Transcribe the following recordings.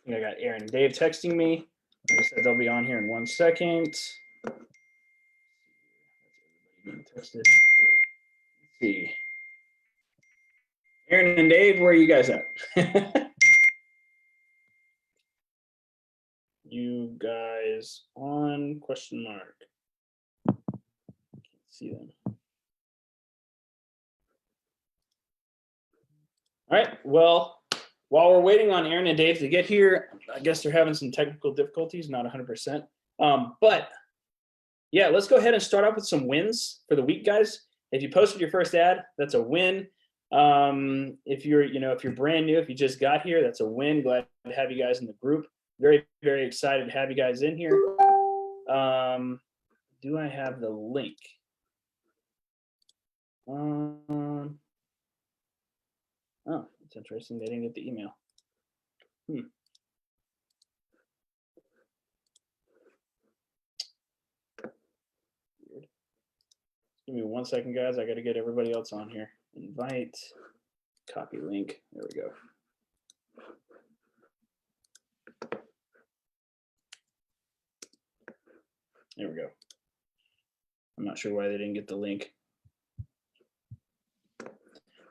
I got Aaron and Dave texting me. Like I said, they'll be on here in 1 second. Being tested. Let's see. Aaron and Dave, where are you guys at? You guys on question mark? Can't see them. All right, well, while we're waiting on Aaron and Dave to get here, I guess they're having some technical difficulties, not 100%. But yeah, let's go ahead and start off with some wins for the week, guys. If you posted your first ad, that's a win. If you're brand new, if you just got here, that's a win. Glad to have you guys in the group. Very, very excited to have you guys in here. Do I have the link? Oh, it's interesting. They didn't get the email. Weird. Give me 1 second, guys. I got to get everybody else on here. Invite, copy link. There we go. There we go. I'm not sure why they didn't get the link.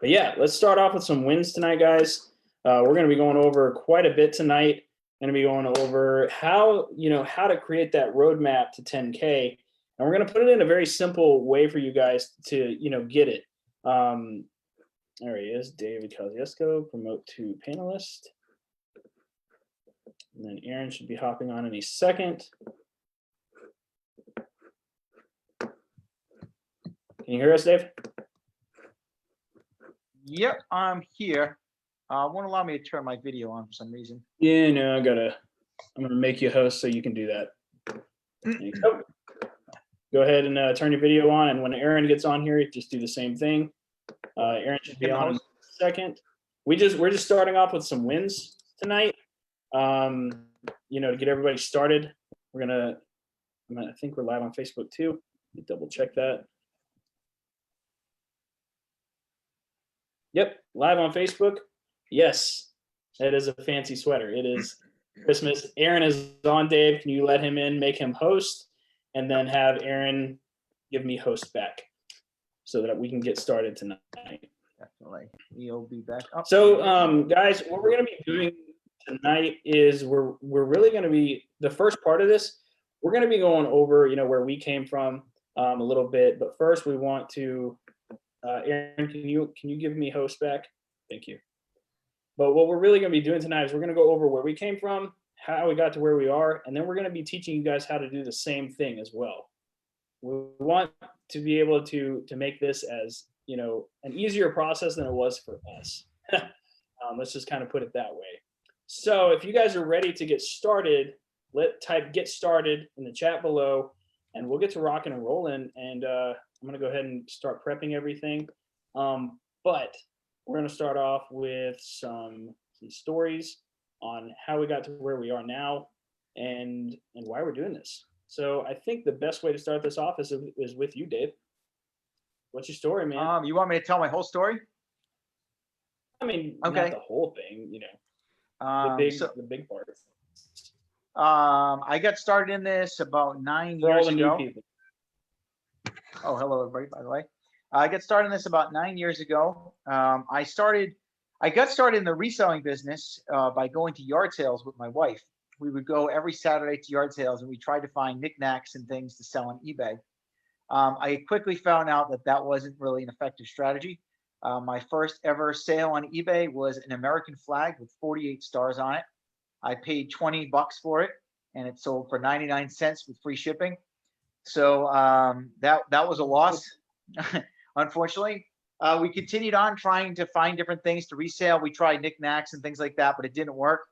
But yeah, let's start off with some wins tonight, guys. We're going to be going over quite a bit tonight. Going to be going over how to create that roadmap to 10K, and we're going to put it in a very simple way for you guys to get it. There he is, David Kosciuszko, promote to panelist, and then Aaron should be hopping on any second. Can you hear us, Dave? Yep, I'm here. Won't allow me to turn my video on for some reason. Yeah, no, I'm gonna make you host so you can do that. Go. Go ahead and turn your video on, and when Aaron gets on here, just do the same thing. Aaron should be on in a second. We're just starting off with some wins tonight. To get everybody started. I think we're live on Facebook too. Let me double check that. Yep, live on Facebook. Yes, that is a fancy sweater. It is Christmas. Aaron is on, Dave. Can you let him in, make him host, and then have Aaron give me host back so that we can get started tonight. Definitely. He'll be back up. So, guys, what we're going to be doing tonight is we're really going to be, the first part of this, we're going to be going over, where we came from a little bit. But first, we want to Aaron, can you give me host back? Thank you. But what we're really going to be doing tonight is we're going to go over where we came from, how we got to where we are, and then we're going to be teaching you guys how to do the same thing as well. We want to be able to make this as an easier process than it was for us. Let's just kind of put it that way. So if you guys are ready to get started, type "get started" in the chat below, and we'll get to rocking and rolling. And I'm going to go ahead and start prepping everything. But we're going to start off with some stories on how we got to where we are now and why we're doing this. So I think the best way to start this off is with you, Dave. What's your story, man? You want me to tell my whole story? I mean, okay. Not the whole thing, the big part. I got started in this about 9 years ago. Oh, hello, everybody, by the way. I got started in this about 9 years ago. I got started in the reselling business by going to yard sales with my wife. We would go every Saturday to yard sales, and we tried to find knickknacks and things to sell on eBay. I quickly found out that wasn't really an effective strategy. My first ever sale on eBay was an American flag with 48 stars on it. I paid $20 for it, and it sold for 99 cents with free shipping. So that was a loss, unfortunately. We continued on trying to find different things to resell. We tried knickknacks and things like that, but it didn't work.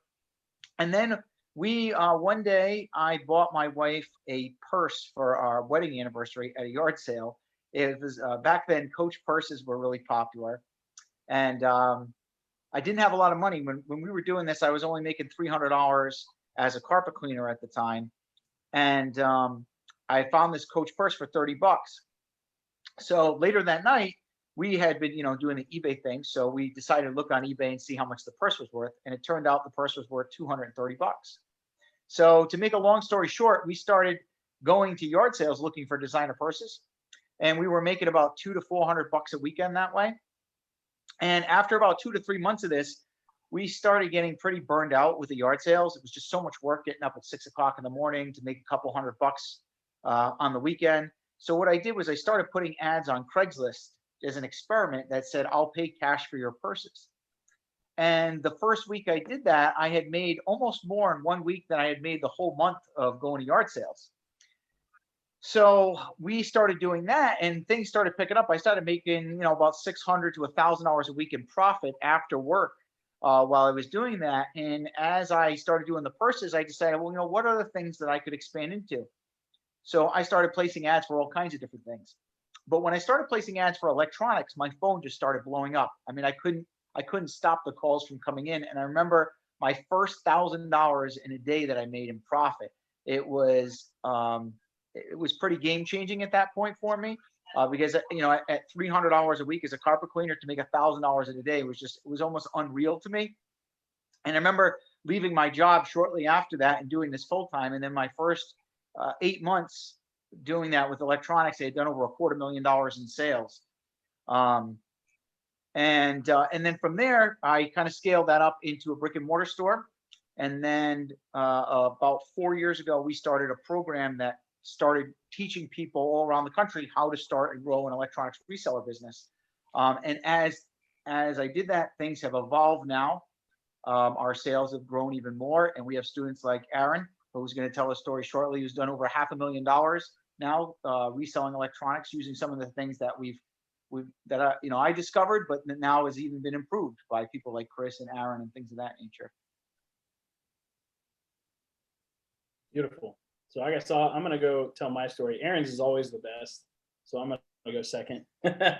And then one day I bought my wife a purse for our wedding anniversary at a yard sale. It was back then, Coach purses were really popular. And I didn't have a lot of money. When we were doing this, I was only making $300 as a carpet cleaner at the time. And I found this Coach purse for $30. So later that night, we had been, doing the eBay thing. So we decided to look on eBay and see how much the purse was worth. And it turned out the purse was worth $230. So to make a long story short, we started going to yard sales looking for designer purses. And we were making about $200 to $400 a weekend that way. And after about 2 to 3 months of this, we started getting pretty burned out with the yard sales. It was just so much work getting up at 6 o'clock in the morning to make a couple $100 on the weekend. So what I did was I started putting ads on Craigslist as an experiment that said, I'll pay cash for your purses. And the first week I did that, I had made almost more in 1 week than I had made the whole month of going to yard sales. So we started doing that and things started picking up. I started making, about $600 to $1,000 a week in profit after work while I was doing that. And as I started doing the purses, I decided, well, what are the things that I could expand into? So I started placing ads for all kinds of different things. But when I started placing ads for electronics, my phone just started blowing up. I mean, I couldn't stop the calls from coming in. And I remember my first $1,000 in a day that I made in profit. It was pretty game changing at that point for me because at $300 a week as a carpet cleaner to make $1,000 in a day was almost unreal to me. And I remember leaving my job shortly after that and doing this full time. And then my first 8 months doing that with electronics, I had done over $250,000 in sales. And then from there, I kind of scaled that up into a brick and mortar store. And then about 4 years ago, we started a program that started teaching people all around the country how to start and grow an electronics reseller business. And as I did that, things have evolved now. Our sales have grown even more. And we have students like Aaron, who's going to tell a story shortly, who's done over $500,000 now reselling electronics using some of the things that I discovered, but now has even been improved by people like Chris and Aaron and things of that nature. Beautiful. So I guess I'm going to go tell my story. Aaron's is always the best, so I'm going to go second. The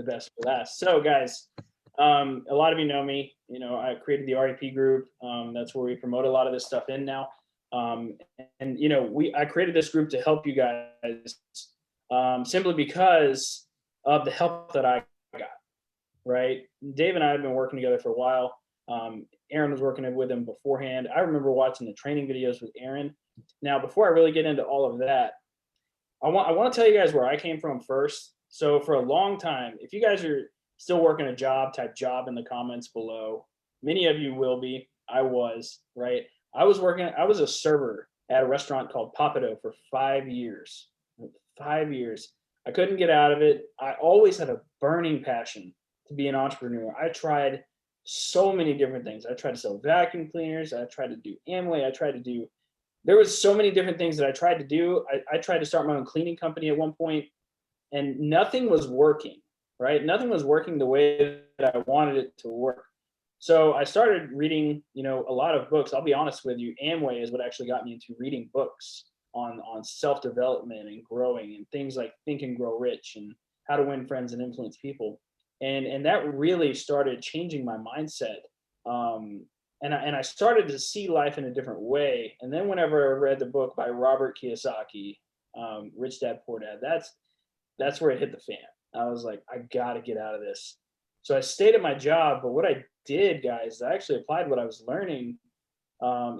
best for last. So guys, a lot of you know me. I created the REP group. That's where we promote a lot of this stuff in now. I created this group to help you guys simply because of the help that I got, right? Dave and I have been working together for a while. Aaron was working with him beforehand. I remember watching the training videos with Aaron. Now, before I really get into all of that, I want to tell you guys where I came from first. So for a long time, if you guys are still working a job, type job in the comments below. Many of you will be. I was, right? I was a server at a restaurant called Papado for 5 years. 5 years. I couldn't get out of it. I always had a burning passion to be an entrepreneur. I tried so many different things. I tried to sell vacuum cleaners. I tried to do Amway. There was so many different things that I tried to do. I tried to start my own cleaning company at one point, and nothing was working, right? Nothing was working the way that I wanted it to work. So I started reading, a lot of books. I'll be honest with you, Amway is what actually got me into reading books on self-development and growing and things like Think and Grow Rich and how to win friends and influence people. And that really started changing my mindset. And I started to see life in a different way. And then whenever I read the book by Robert Kiyosaki, Rich Dad Poor Dad, that's where it hit the fan. I was like, I got to get out of this. So I stayed at my job, but what I did, guys, I actually applied what I was learning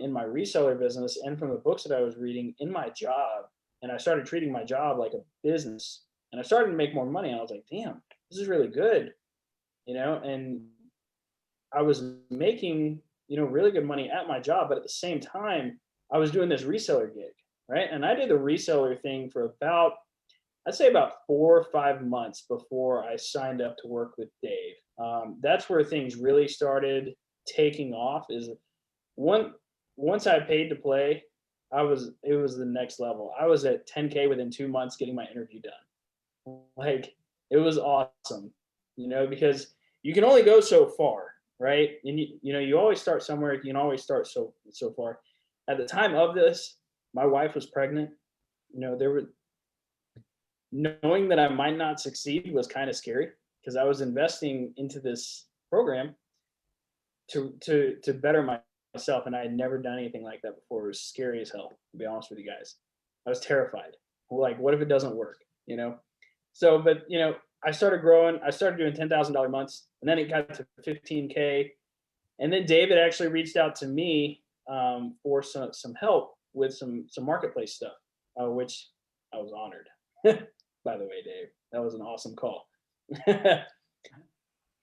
in my reseller business and from the books that I was reading in my job. And I started treating my job like a business. And I started to make more money. And I was like, damn, this is really good. And I was making, really good money at my job. But at the same time, I was doing this reseller gig, right? And I did the reseller thing for I'd say about 4 or 5 months before I signed up to work with Dave. That's where things really started taking off. Is once I paid to play, it was the next level. I was at 10K within 2 months getting my interview done. Like, it was awesome, because you can only go so far, right? And you always start somewhere. You can always start so far. At the time of this, my wife was pregnant. Knowing that I might not succeed was kind of scary because I was investing into this program to better myself, and I had never done anything like that before. It was scary as hell, to be honest with you guys. I was terrified. Like, what if it doesn't work? So, but I started growing. I started doing $10,000 months, and then it got to 15K. And then David actually reached out to me for some help with some marketplace stuff, which I was honored. By the way, Dave, that was an awesome call. It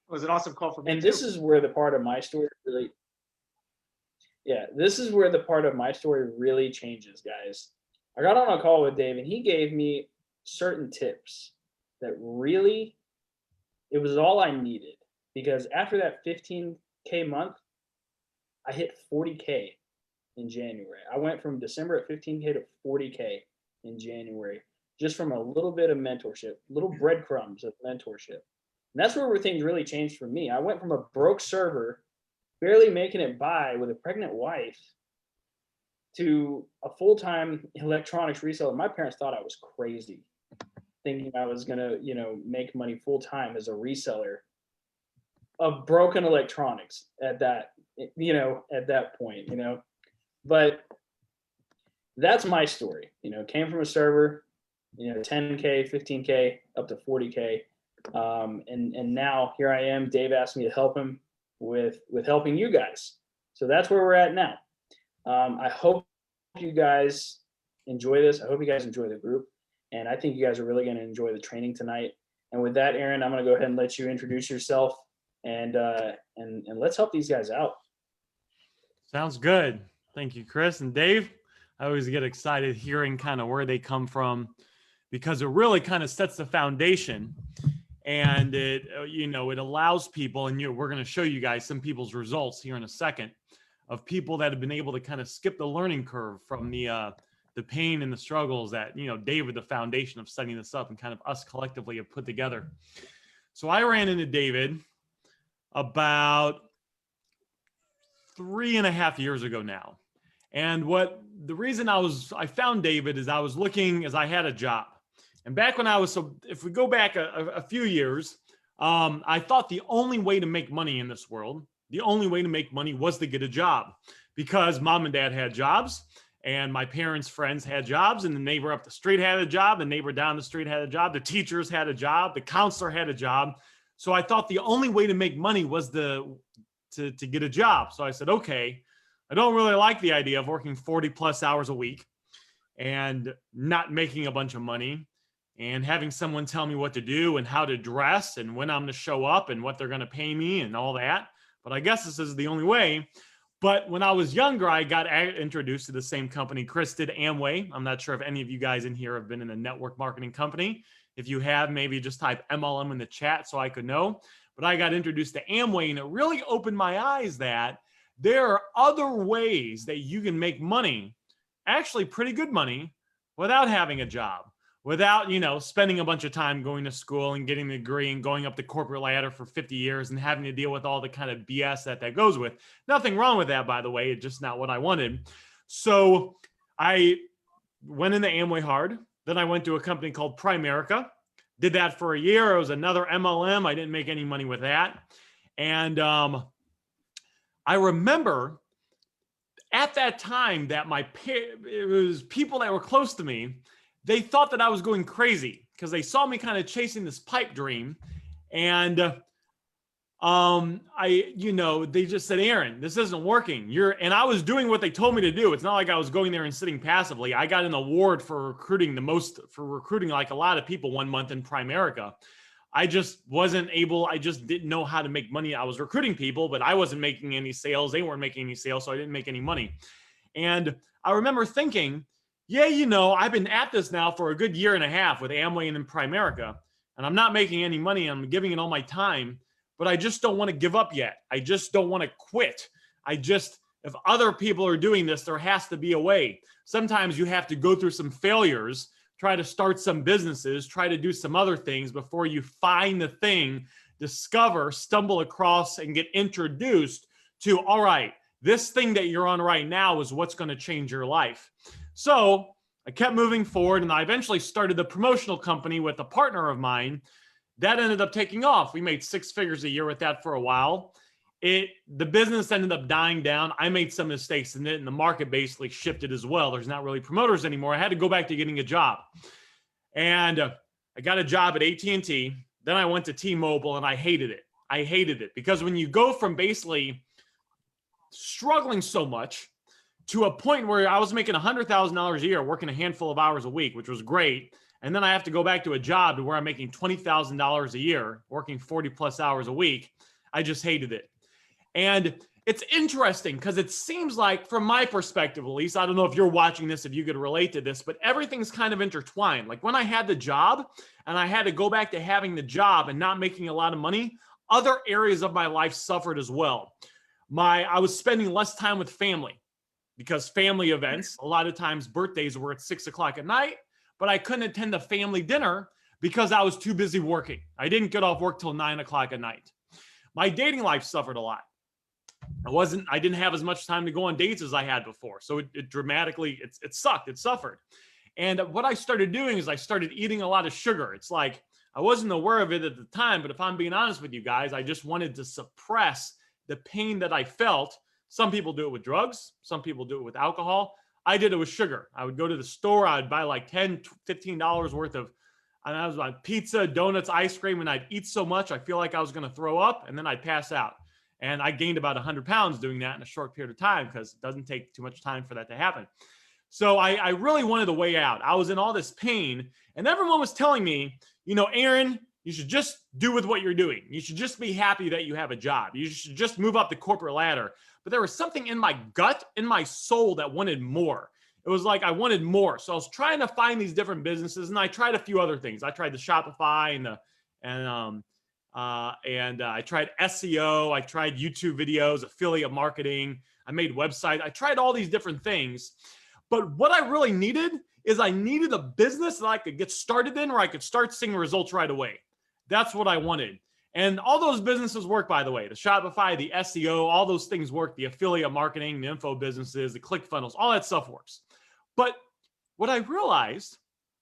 was an awesome call for me. And too. this is where the part of my story really, yeah, this is where the part of my story really changes, guys. I got on a call with Dave, and he gave me certain tips that really, it was all I needed, because after that 15K month, I hit 40K in January. I went from December at 15K to 40K in January, just from a little bit of mentorship, little breadcrumbs of mentorship. And that's where things really changed for me. I went from a broke server, barely making it by with a pregnant wife, to a full-time electronics reseller. My parents thought I was crazy, thinking I was gonna, make money full-time as a reseller of broken electronics at that point. But that's my story. Came from a server, 10K, 15K, up to 40K. And now here I am. Dave asked me to help him with helping you guys. So that's where we're at now. I hope you guys enjoy this. I hope you guys enjoy the group. And I think you guys are really going to enjoy the training tonight. And with that, Aaron, I'm going to go ahead and let you introduce yourself, and let's help these guys out. Sounds good. Thank you, Chris and Dave. I always get excited hearing kind of where they come from, because it really kind of sets the foundation, and it allows people, and we're going to show you guys some people's results here in a second, of people that have been able to kind of skip the learning curve from the pain and the struggles that, David, the foundation of setting this up, and kind of us collectively have put together. So I ran into David about 3.5 years ago now. And the reason I found David is I was looking, as I had a job. And back when if we go back a few years, I thought the only way to make money in this world, the only way to make money was to get a job, because mom and dad had jobs, and my parents' friends had jobs, and the neighbor up the street had a job, the neighbor down the street had a job, the teachers had a job, the counselor had a job. So I thought the only way to make money was to get a job. So I said, okay, I don't really like the idea of working 40 plus hours a week and not making a bunch of money and having someone tell me what to do and how to dress and when I'm going to show up and what they're going to pay me and all that. But I guess this is the only way. But when I was younger, I got introduced to the same company Chris did, Amway. I'm not sure if any of you guys in here have been in a network marketing company. If you have, maybe just type MLM in the chat so I could know. But I got introduced to Amway, and it really opened my eyes that there are other ways that you can make money, actually pretty good money, without having a job, without, spending a bunch of time going to school and getting a degree and going up the corporate ladder for 50 years and having to deal with all the kind of BS that goes with. Nothing wrong with that, by the way. It's just not what I wanted. So I went into Amway hard. Then I went to a company called Primerica. Did that for a year. It was another MLM. I didn't make any money with that. And I remember at that time that it was people that were close to me. They thought that I was going crazy because they saw me kind of chasing this pipe dream. And they just said, Aaron, this isn't working. And I was doing what they told me to do. It's not like I was going there and sitting passively. I got an award for recruiting like a lot of people one month in Primerica. I just wasn't able, I just didn't know how to make money. I was recruiting people, but I wasn't making any sales. They weren't making any sales, so I didn't make any money. And I remember thinking, yeah, I've been at this now for a good 1.5 years with Amway and in Primerica, and I'm not making any money. I'm giving it all my time, but I just don't want to give up yet. I just don't want to quit. If other people are doing this, there has to be a way. Sometimes you have to go through some failures, try to start some businesses, try to do some other things before you find the thing, discover, stumble across, and get introduced to, all right, this thing that you're on right now is what's going to change your life. So I kept moving forward, and I eventually started a promotional company with a partner of mine. That ended up taking off. We made 6 figures a year with that for a while. The business ended up dying down. I made some mistakes in it, and the market basically shifted as well. There's not really promoters anymore. I had to go back to getting a job. And I got a job at AT&T. Then I went to T-Mobile and I hated it. I hated it because when you go from basically struggling so much to a point where I was making $100,000 a year, working a handful of hours a week, which was great. And then I have to go back to a job to where I'm making $20,000 a year, working 40 plus hours a week. I just hated it. And it's interesting because it seems like, from my perspective, at least, I don't know if you're watching this, if you could relate to this, but everything's kind of intertwined. Like when I had the job and I had to go back to having the job and not making a lot of money, other areas of my life suffered as well. I was spending less time with family because family events, a lot of times birthdays were at 6 o'clock at night, but I couldn't attend the family dinner because I was too busy working. I didn't get off work till 9 o'clock at night. My dating life suffered a lot. I didn't have as much time to go on dates as I had before. So it dramatically, it sucked, it suffered. And what I started doing is I started eating a lot of sugar. It's like, I wasn't aware of it at the time, but if I'm being honest with you guys, I just wanted to suppress the pain that I felt. Some people do it with drugs. Some people do it with alcohol. I did it with sugar. I would go to the store. I'd buy like $10, $15 worth of, and I was on pizza, donuts, ice cream, and I'd eat so much, I feel like I was going to throw up, and then I'd pass out. And I gained about 100 pounds doing that in a short period of time because it doesn't take too much time for that to happen. So I really wanted a way out. I was in all this pain, and everyone was telling me, Aaron, you should just do with what you're doing. You should just be happy that you have a job. You should just move up the corporate ladder. But there was something in my gut, in my soul, that wanted more. It was like I wanted more. So I was trying to find these different businesses, and I tried a few other things. I tried the Shopify and I tried SEO. I tried YouTube videos, affiliate marketing. I made websites. I tried all these different things. But what I really needed is I needed a business that I could get started in, where I could start seeing results right away. That's what I wanted. And all those businesses work, by the way. The Shopify, the SEO, all those things work. The affiliate marketing, the info businesses, the ClickFunnels, all that stuff works. But what I realized,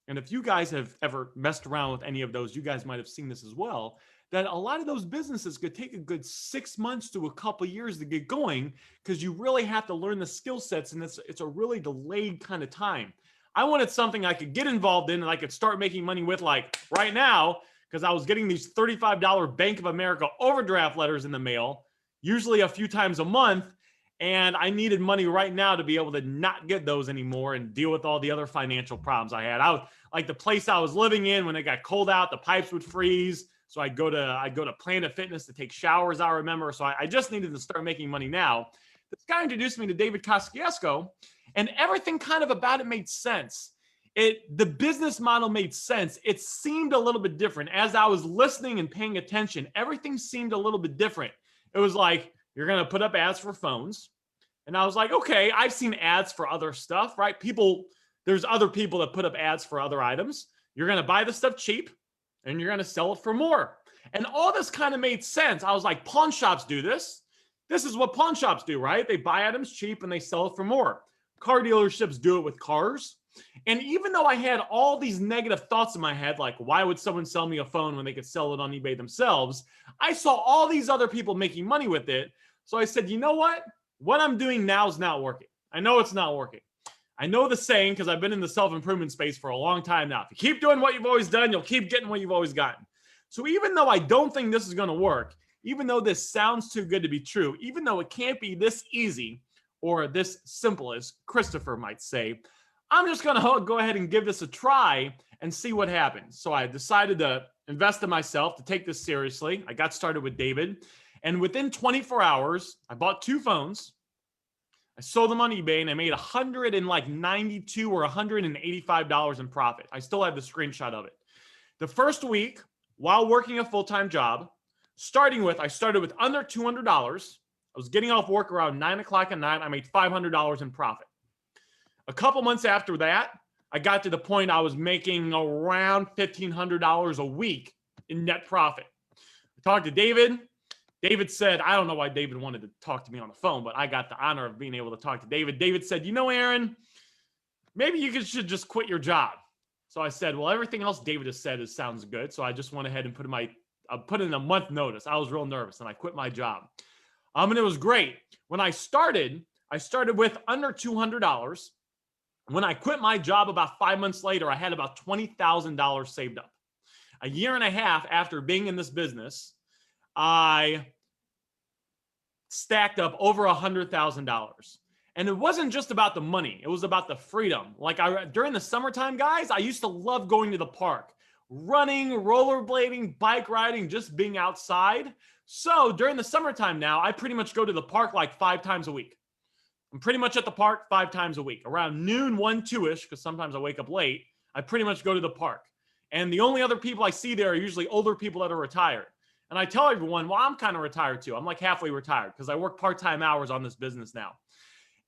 and if you guys have ever messed around with any of those, you guys might have seen this as well, that a lot of those businesses could take a good 6 months to a couple of years to get going because you really have to learn the skill sets, and it's a really delayed kind of time. I wanted something I could get involved in and I could start making money with, like right now, because I was getting these $35 Bank of America overdraft letters in the mail, usually a few times a month, and I needed money right now to be able to not get those anymore and deal with all the other financial problems I had. Like the place I was living in, when it got cold out, the pipes would freeze. So I'd go to Planet Fitness to take showers, I remember. So I just needed to start making money now. This guy introduced me to David Kosciuszko, and everything kind of about it made sense. The business model made sense. It seemed a little bit different. As I was listening and paying attention, everything seemed a little bit different. It was like, you're going to put up ads for phones. And I was like, okay, I've seen ads for other stuff, right? There's other people that put up ads for other items. You're going to buy the stuff cheap, and you're going to sell it for more. And all this kind of made sense. I was like, pawn shops do this. This is what pawn shops do, right? They buy items cheap and they sell it for more. Car dealerships do it with cars. And even though I had all these negative thoughts in my head, like, why would someone sell me a phone when they could sell it on eBay themselves? I saw all these other people making money with it. So I said, you know what? What I'm doing now is not working. I know it's not working. I know the saying because I've been in the self-improvement space for a long time now. If you keep doing what you've always done, you'll keep getting what you've always gotten. So even though I don't think this is going to work, even though this sounds too good to be true, even though it can't be this easy or this simple, as Christopher might say, I'm just going to go ahead and give this a try and see what happens. So I decided to invest in myself, to take this seriously. I got started with David. And within 24 hours, I bought 2 phones. I sold them on eBay, and I made $192 or $185 in profit. I still have the screenshot of it. The first week, while working a full-time job, I started with under $200. I was getting off work around 9 o'clock at night. I made $500 in profit. A couple months after that, I got to the point I was making around $1,500 a week in net profit. I talked to David. David said, I don't know why David wanted to talk to me on the phone, but I got the honor of being able to talk to David. David said, Aaron, maybe you should just quit your job. So I said, well, everything else David has said sounds good. So I just went ahead and put in a month notice. I was real nervous, and I quit my job. And it was great. When I started with under $200. When I quit my job about 5 months later, I had about $20,000 saved up. a year and a half after being in this business, I stacked up over $100,000. And it wasn't just about the money. It was about the freedom. Like during the summertime, guys, I used to love going to the park, running, rollerblading, bike riding, just being outside. So during the summertime now, I pretty much go to the park like 5 times a week. I'm pretty much at the park 5 times a week. Around noon, 1, 2-ish, because sometimes I wake up late, I pretty much go to the park. And the only other people I see there are usually older people that are retired. And I tell everyone, well, I'm kind of retired too. I'm like halfway retired because I work part-time hours on this business now.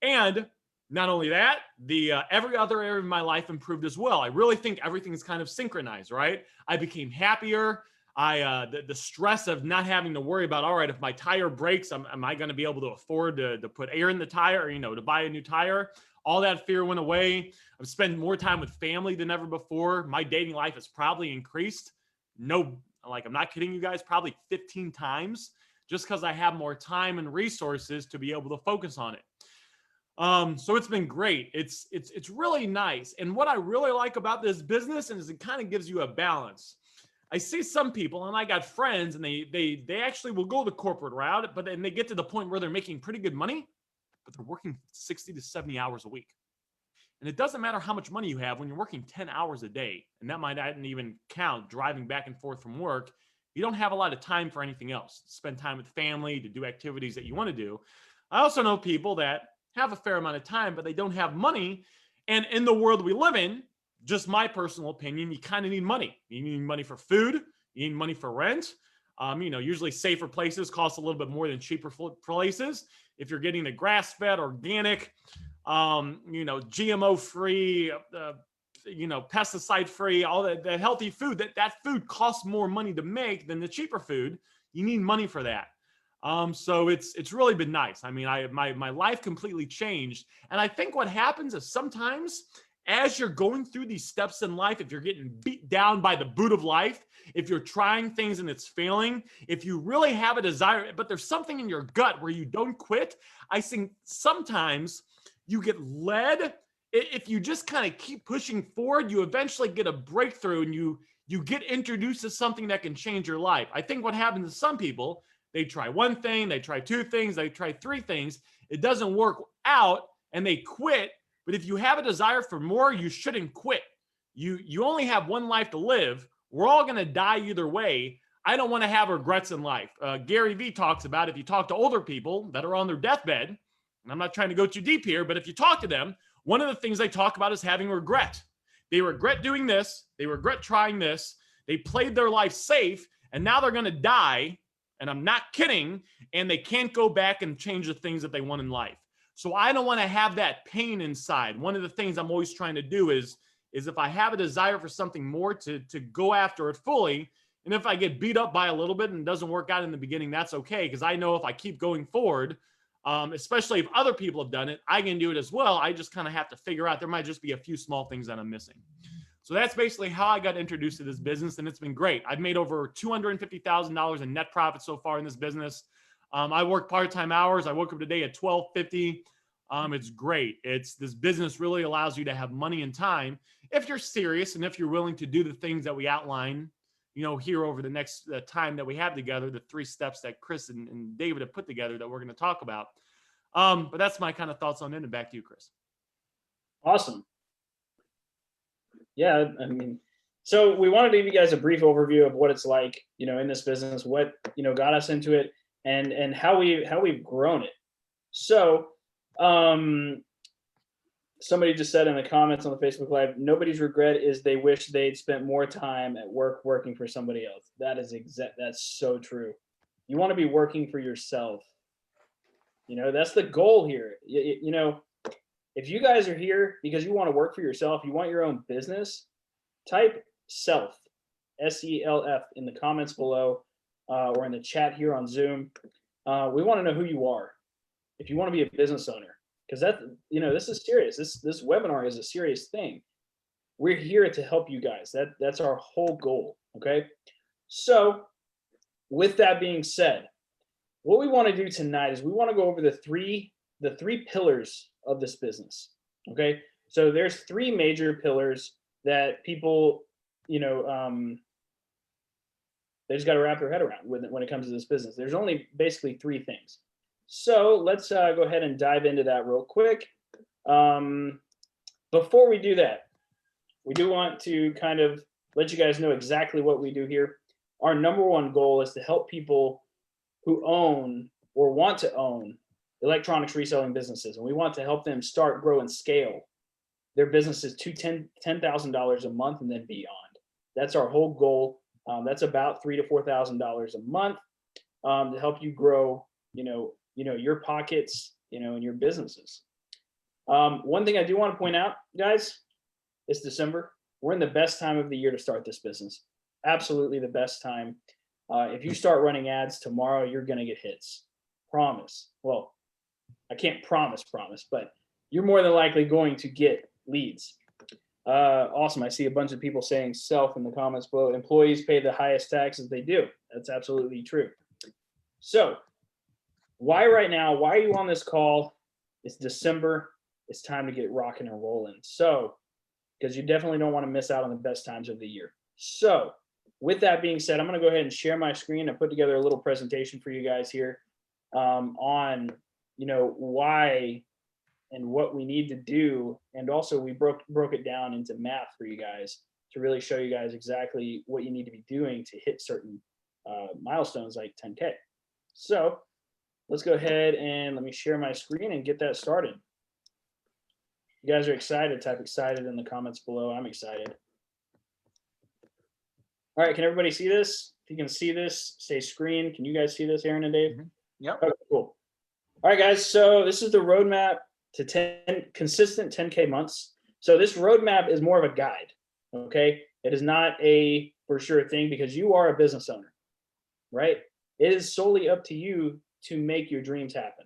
And not only that, the every other area of my life improved as well. I really think everything's kind of synchronized, right? I became happier. The stress of not having to worry about, all right, if my tire breaks, am I going to be able to afford to put air in the tire, or, to buy a new tire? All that fear went away. I've spent more time with family than ever before. My dating life has probably increased. I'm not kidding you guys, probably 15 times, just because I have more time and resources to be able to focus on it. So it's been great. It's really nice. And what I really like about this business is it kind of gives you a balance. I see some people, and I got friends, and they actually will go the corporate route, but then they get to the point where they're making pretty good money, but they're working 60 to 70 hours a week. And it doesn't matter how much money you have when you're working 10 hours a day, and that might not even count driving back and forth from work. You don't have a lot of time for anything else, to spend time with family, to do activities that you want to do. I also know people that have a fair amount of time, but they don't have money. And in the world we live in, just my personal opinion, you kind of need money. You need money for food. You need money for rent. Usually safer places cost a little bit more than cheaper places. If you're getting the grass-fed, organic, GMO-free, pesticide-free, all that healthy food, that food costs more money to make than the cheaper food. You need money for that. So it's really been nice. I mean, my life completely changed. And I think what happens is sometimes as you're going through these steps in life, if you're getting beat down by the boot of life, if you're trying things and it's failing, if you really have a desire, but there's something in your gut where you don't quit, I think sometimes you get led. If you just kind of keep pushing forward, you eventually get a breakthrough and you get introduced to something that can change your life. I think what happens to some people, they try one thing, they try 2 things, they try 3 things. It doesn't work out and they quit. But if you have a desire for more, you shouldn't quit. You only have one life to live. We're all going to die either way. I don't want to have regrets in life. Gary Vee talks about, if you talk to older people that are on their deathbed, and I'm not trying to go too deep here, but if you talk to them, one of the things they talk about is having regret. They regret doing this. They regret trying this. They played their life safe, and now they're going to die. And I'm not kidding. And they can't go back and change the things that they want in life. So I don't want to have that pain inside. One of the things I'm always trying to do is if I have a desire for something more, to go after it fully. And if I get beat up by a little bit and it doesn't work out in the beginning, that's okay. Because I know if I keep going forward, especially if other people have done it, I can do it as well. I just kind of have to figure out there might just be a few small things that I'm missing. So that's basically how I got introduced to this business, and it's been great. I've made over $250,000 in net profit so far in this business. I work part-time hours. I woke up today at 12:50. It's great. This business really allows you to have money and time if you're serious and if you're willing to do the things that we outline, here over the next time that we have together, the 3 steps that Chris and David have put together that we're going to talk about. But that's my kind of thoughts on it, and back to you, Chris. Awesome. Yeah, I mean, so we wanted to give you guys a brief overview of what it's like, in this business, what, got us into it, and how we've grown it. So, somebody just said in the comments on the Facebook Live, nobody's regret is they wish they'd spent more time at work working for somebody else. That's so true. You want to be working for yourself. That's the goal here. If you guys are here because you want to work for yourself, you want your own business, type self, SELF, in the comments below, or in the chat here on Zoom. We want to know who you are if you want to be a business owner, because this is serious. This webinar is a serious thing. We're here to help you guys. That's our whole goal. Okay. So with that being said, what we want to do tonight is we want to go over the three pillars of this business. Okay. So there's 3 major pillars that people, They just got to wrap their head around when it comes to this business. There's only basically 3 things. So let's go ahead and dive into that real quick. Before we do that, we do want to kind of let you guys know exactly what we do here. Our number one goal is to help people who own or want to own electronics reselling businesses. And we want to help them start, grow, and scale their businesses to $10,000 a month and then beyond. That's our whole goal. That's about $3,000 to $4,000 a month to help you grow, your pockets, and your businesses. One thing I do want to point out, guys, it's December. We're in the best time of the year to start this business. Absolutely the best time. If you start running ads tomorrow, you're going to get hits. Promise. Well, I can't promise, but you're more than likely going to get leads. Awesome. I see a bunch of people saying self in the comments below. Employees pay the highest taxes. They do. That's absolutely true. So why right now? Why are you on this call? It's December. It's time to get rocking and rolling. So, because you definitely don't want to miss out on the best times of the year. So with that being said, I'm going to go ahead and share my screen and put together a little presentation for you guys here on, why and what we need to do. And also we broke it down into math for you guys to really show you guys exactly what you need to be doing to hit certain milestones like 10K. So let's go ahead and let me share my screen and get that started. You guys are excited, type excited in the comments below. I'm excited. All right, can everybody see this? If you can see this, say screen. Can you guys see this, Aaron and Dave? Mm-hmm. Yep. Okay, cool. All right, guys, so this is the roadmap to 10 consistent 10K months. So this roadmap is more of a guide, okay? It is not a for sure thing because you are a business owner, right? It is solely up to you to make your dreams happen.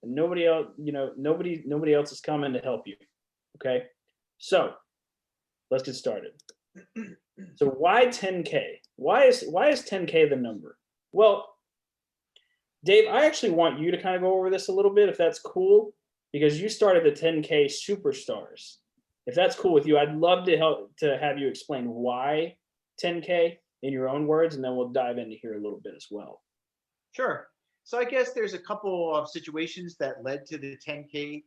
And nobody else, nobody else is coming to help you, okay? So let's get started. So why 10K? Why is 10K the number? Well, Dave, I actually want you to kind of go over this a little bit, if that's cool, because you started the 10K Superstars. If that's cool with you, I'd love to have you explain why 10K in your own words, and then we'll dive into here a little bit as well. Sure. So I guess there's a couple of situations that led to the 10K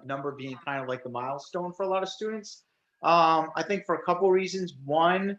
number being kind of like the milestone for a lot of students. I think for a couple of reasons. One,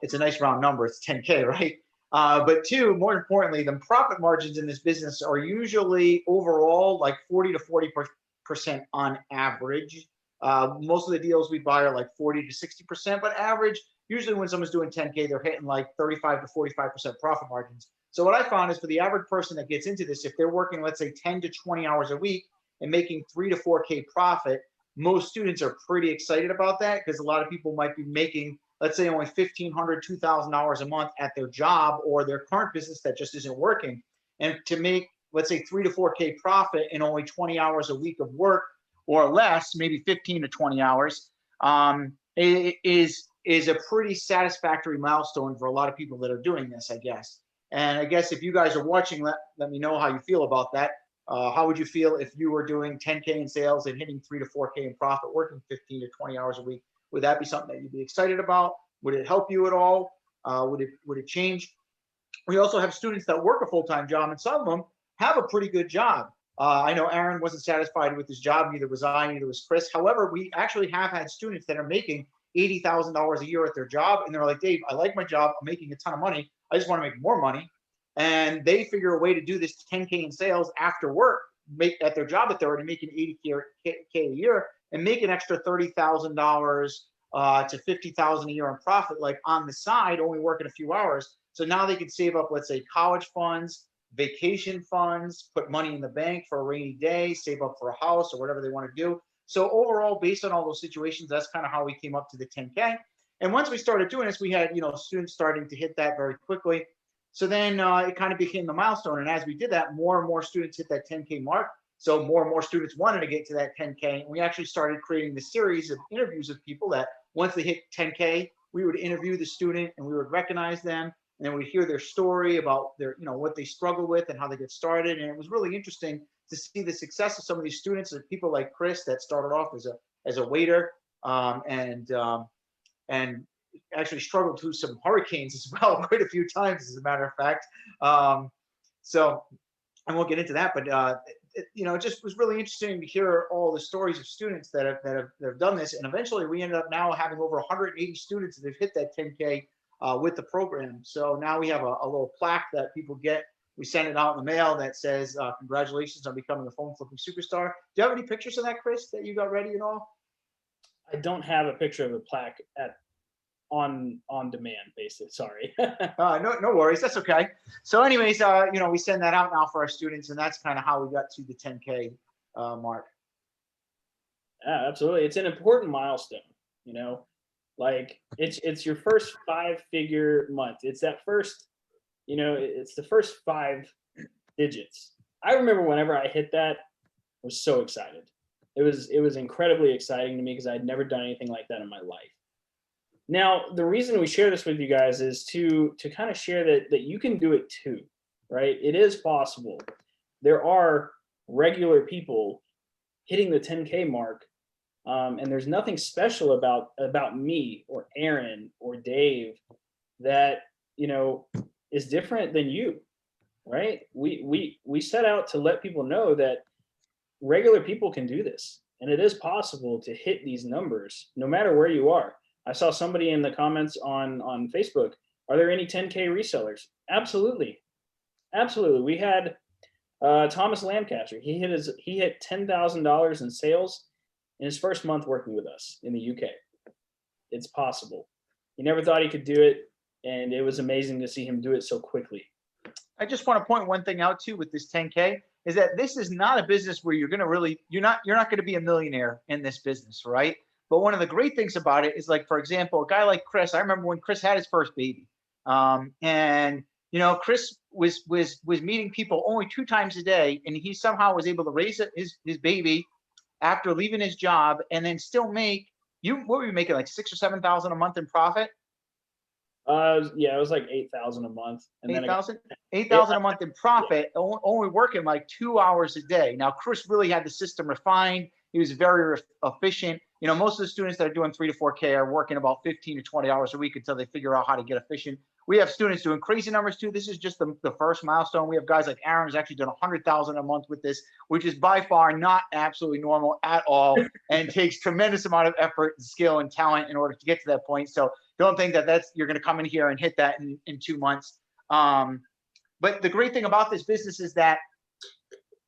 it's a nice round number. It's 10K, right? But 2, more importantly, the profit margins in this business are usually overall like 40 to 40% on average. Most of the deals we buy are like 40 to 60%, but average, usually when someone's doing 10K, they're hitting like 35 to 45% profit margins. So what I found is for the average person that gets into this, if they're working, let's say 10 to 20 hours a week and making 3 to 4K profit, most students are pretty excited about that because a lot of people might be making, let's say, only $1,500, $2,000 a month at their job or their current business that just isn't working. And to make, let's say, 3 to 4K profit in only 20 hours a week of work or less, maybe 15 to 20 hours, is a pretty satisfactory milestone for a lot of people that are doing this, I guess. And I guess if you guys are watching, let me know how you feel about that. How would you feel if you were doing 10K in sales and hitting 3 to 4K in profit, working 15 to 20 hours a week? Would that be something that you'd be excited about? Would it help you at all? Would it change? We also have students that work a full-time job, and some of them have a pretty good job. I know Aaron wasn't satisfied with his job, neither was I, neither was Chris. However, we actually have had students that are making $80,000 a year at their job, and they're like, Dave, I like my job, I'm making a ton of money, I just want to make more money. And they figure a way to do this 10K in sales after work, make at their job that they're already making 80K a year, and make an extra $30,000 to $50,000 a year in profit, like on the side, only working a few hours. So now they can save up, let's say, college funds, vacation funds, put money in the bank for a rainy day, save up for a house or whatever they want to do. So overall, based on all those situations, that's kind of how we came up to the 10K. And once we started doing this, we had, students starting to hit that very quickly. So then it kind of became the milestone. And as we did that, more and more students hit that 10K mark. So more and more students wanted to get to that 10K. And we actually started creating this series of interviews with people that once they hit 10K, we would interview the student and we would recognize them. And then we'd hear their story about their, what they struggle with and how they get started. And it was really interesting to see the success of some of these students and people like Chris that started off as a waiter and actually struggled through some hurricanes as well, quite a few times, as a matter of fact. So I won't get into that, but it just was really interesting to hear all the stories of students that have done this. And eventually we ended up now having over 180 students that have hit that 10K with the program. So now we have a little plaque that people get. We send it out in the mail that says, congratulations on becoming a phone flipping superstar. Do you have any pictures of that, Chris, that you got ready and all? I don't have a picture of the plaque on demand basis. Sorry. No worries. That's okay. So anyways, we send that out now for our students, and that's kind of how we got to the 10K mark. Yeah, absolutely. It's an important milestone, like it's your first 5-figure month. It's that first, it's the first 5 digits. I remember whenever I hit that, I was so excited. It was incredibly exciting to me because I'd never done anything like that in my life. Now, the reason we share this with you guys is to kind of share that you can do it too, right? It is possible. There are regular people hitting the 10K mark, and there's nothing special about me or Aaron or Dave that is different than you, right? We set out to let people know that regular people can do this, and it is possible to hit these numbers no matter where you are. I saw somebody in the comments on Facebook, are there any 10K resellers? Absolutely. Absolutely. We had Thomas Lancaster. He hit $10,000 in sales in his first month working with us in the UK. It's possible. He never thought he could do it, and it was amazing to see him do it so quickly. I just want to point one thing out too with this 10K is that this is not a business where you're not going to be a millionaire in this business, right? But one of the great things about it is, like, for example, a guy like Chris. I remember when Chris had his first baby, and Chris was meeting people only 2 times a day, and he somehow was able to raise his baby after leaving his job, and then still make what were you making, like 6,000 or 7,000 a month in profit? Yeah, it was like 8,000 a month. And 8,000 a month in profit, only working like 2 hours a day. Now, Chris really had the system refined. He was very efficient. Most of the students that are doing 3 to 4K are working about 15 to 20 hours a week until they figure out how to get efficient. We have students doing crazy numbers too. This is just the first milestone. We have guys like Aaron who's actually done 100,000 a month with this, which is by far not absolutely normal at all, and takes tremendous amount of effort and skill and talent in order to get to that point. So don't think that you're going to come in here and hit that in 2 months. But the great thing about this business is that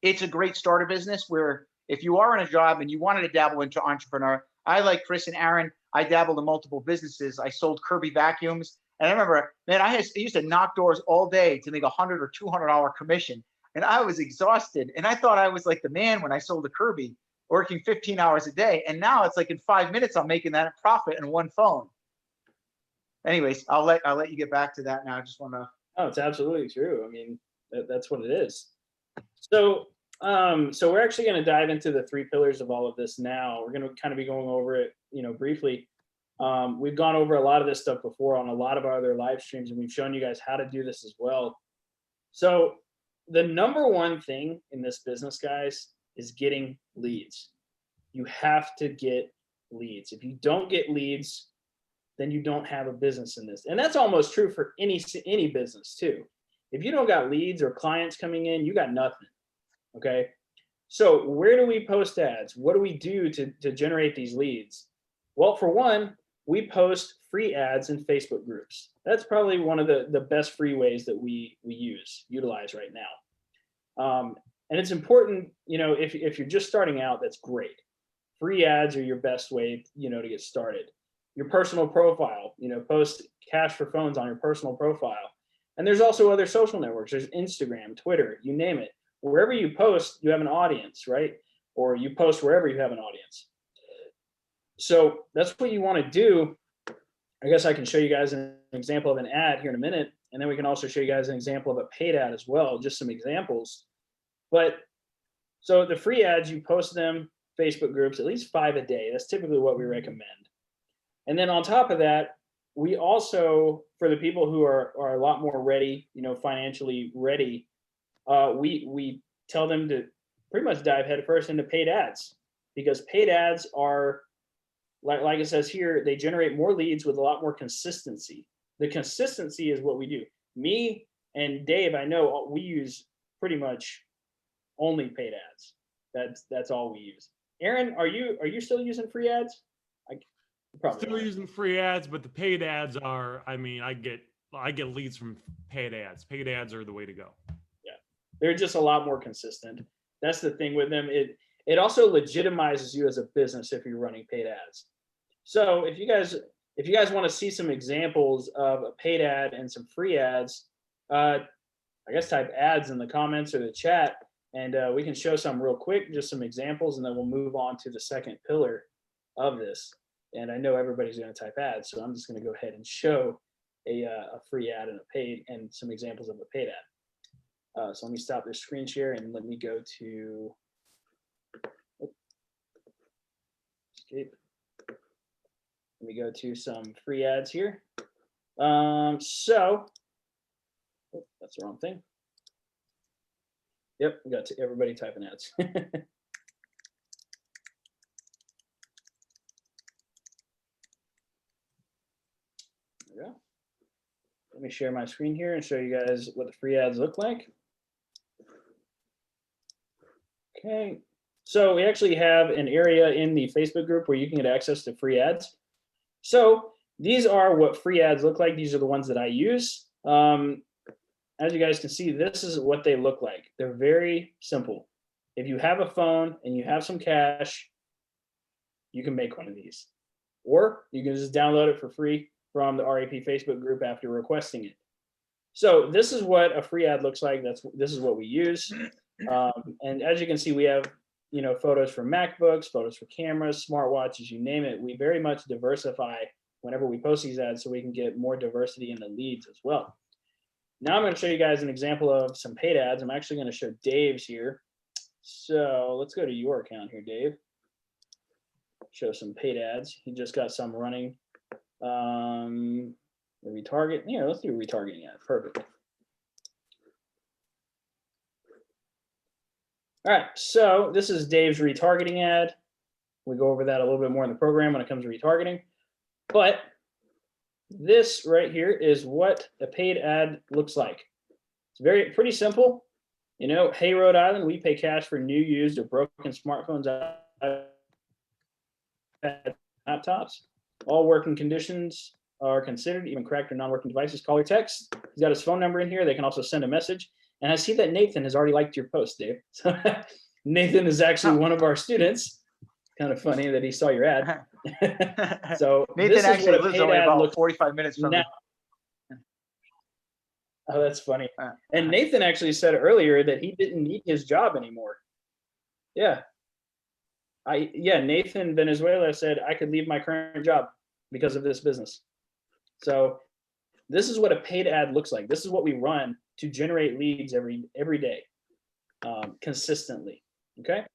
it's a great starter business where if you are in a job and you wanted to dabble into entrepreneur, I, like Chris and Aaron, I dabbled in multiple businesses. I sold Kirby vacuums. And I remember, man, I used to knock doors all day to make $100 or $200 commission. And I was exhausted. And I thought I was like the man when I sold a Kirby, working 15 hours a day. And now it's like in 5 minutes, I'm making that profit in one phone. Anyways, I'll let you get back to that now. I just want to. Oh, it's absolutely true. I mean, that's what it is. So we're actually going to dive into the 3 pillars of all of this now. We're going to kind of be going over it, briefly. We've gone over a lot of this stuff before on a lot of our other live streams, and we've shown you guys how to do this as well. So the number one thing in this business, guys, is getting leads. You have to get leads. If you don't get leads, then you don't have a business in this. And that's almost true for any business too. If you don't got leads or clients coming in, you got nothing. Okay. So where do we post ads? What do we do to generate these leads? Well, for one, we post free ads in Facebook groups. That's probably one of the best free ways that we utilize right now. And it's important, if you're just starting out, that's great. Free ads are your best way, to get started. Your personal profile, post cash for phones on your personal profile. And there's also other social networks. There's Instagram, Twitter, you name it. Wherever you post, you have an audience, right? Or you post wherever you have an audience. So that's what you want to do. I guess I can show you guys an example of an ad here in a minute, and then we can also show you guys an example of a paid ad as well, just some examples. But so the free ads, you post them, Facebook groups, at least 5 a day. That's typically what we recommend. And then on top of that, we also, for the people who are a lot more ready, financially ready, we tell them to pretty much dive headfirst into paid ads, because paid ads are like it says here, they generate more leads with a lot more consistency. The consistency is what we do. Me and Dave, I know we use pretty much only paid ads. That's all we use. Aaron, are you still using free ads? Probably still using free ads, but the paid ads are, I mean, I get leads from paid ads. Paid ads are the way to go. Yeah, they're just a lot more consistent. That's the thing with them. It also legitimizes you as a business if you're running paid ads. So if you guys want to see some examples of a paid ad and some free ads, I guess type ads in the comments or the chat, and we can show some real quick, just some examples, and then we'll move on to the second pillar of this. And I know everybody's going to type ads, so I'm just going to go ahead and show a free ad and a paid, and some examples of a paid ad. So let me stop this screen share and let me go to escape. Let me go to some free ads here. So that's the wrong thing. Yep, we got everybody typing ads. There we go. Let me share my screen here and show you guys what the free ads look like. Okay, so we actually have an area in the Facebook group where you can get access to free ads. So these are what free ads look like. These are the ones that I use. As you guys can see, this is what they look like. They're very simple. If you have a phone and you have some cash, you can make one of these. Or you can just download it for free from the RAP Facebook group after requesting it. So this is what a free ad looks like. This is what we use. And as you can see, we have photos for MacBooks, photos for cameras, smartwatches, you name it. We very much diversify whenever we post these ads so we can get more diversity in the leads as well. Now I'm going to show you guys an example of some paid ads. I'm actually going to show Dave's here. So let's go to your account here, Dave. Show some paid ads. He just got some running. The retarget. Yeah, let's do a retargeting ad. Perfect. All right, so this is Dave's retargeting ad. We go over that a little bit more in the program when it comes to retargeting. But this right here is what a paid ad looks like. It's pretty simple. Hey, Rhode Island, we pay cash for new, used, or broken smartphones, laptops. All working conditions are considered, even cracked or non-working devices. Call or text. He's got his phone number in here. They can also send a message. And I see that Nathan has already liked your post, Dave. So Nathan is actually one of our students. Kind of funny that he saw your ad. So Nathan actually lives only about 45 minutes from me. Oh, that's funny. And Nathan actually said earlier that he didn't need his job anymore. Yeah. Nathan Venezuela said I could leave my current job because of this business. So this is what a paid ad looks like. This is what we run to generate leads every day, consistently. Okay.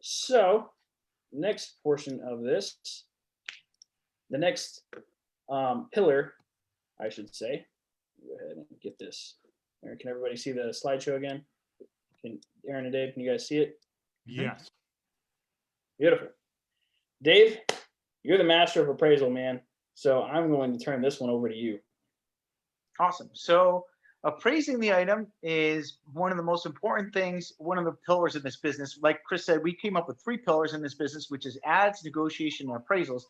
So next portion of this, the next pillar, I should say. Go ahead and get this. Can everybody see the slideshow again? Aaron and Dave, can you guys see it? Yes. Beautiful. Dave, you're the master of appraisal, man. So I'm going to turn this one over to you. Awesome. So appraising the item is one of the most important things, one of the pillars of this business. Like Chris said, we came up with 3 pillars in this business, which is ads, negotiation, and appraisals.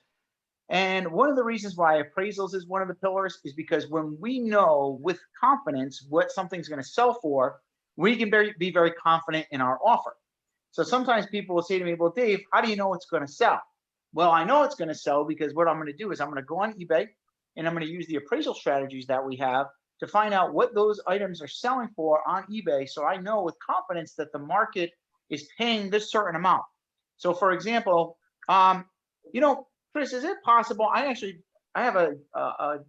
And one of the reasons why appraisals is one of the pillars is because when we know with confidence what something's going to sell for, we can be very confident in our offer. So sometimes people will say to me, well, Dave, how do you know it's going to sell? Well, I know it's going to sell because what I'm going to do is I'm going to go on eBay and I'm going to use the appraisal strategies that we have to find out what those items are selling for on eBay. So I know with confidence that the market is paying this certain amount. So for example, Chris, is it possible? I have a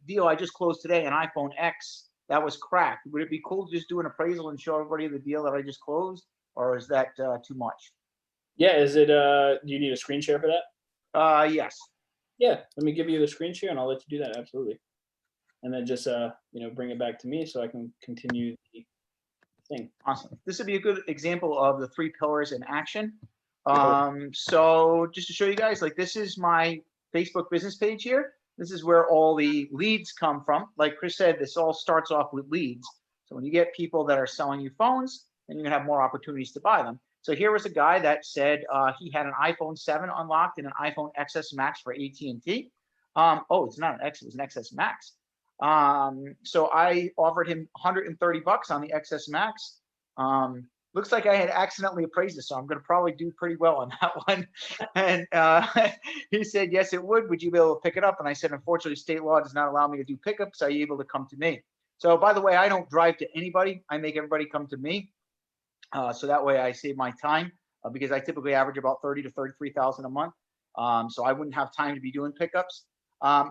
deal I just closed today, an iPhone X that was cracked. Would it be cool to just do an appraisal and show everybody the deal that I just closed, or is that too much? Yeah, is it? Do you need a screen share for that? Yes. Yeah, let me give you the screen share, and I'll let you do that. Absolutely. And then just bring it back to me so I can continue the thing. Awesome. This would be a good example of the 3 pillars in action. So just to show you guys, like this is my Facebook business page here. This is where all the leads come from. Like Chris said, this all starts off with leads. So when you get people that are selling you phones, then you're gonna have more opportunities to buy them. So here was a guy that said he had an iPhone 7 unlocked and an iPhone XS Max for AT&T. Oh, it's not an X, it was an XS Max. So I offered him 130 bucks on the XS Max. Looks like I had accidentally appraised it, so I'm going to probably do pretty well on that one. And he said, yes, it would. Would you be able to pick it up? And I said, unfortunately, state law does not allow me to do pickups. Are you able to come to me? So by the way, I don't drive to anybody. I make everybody come to me. So that way I save my time because I typically average about 30 to 33,000 a month. So I wouldn't have time to be doing pickups.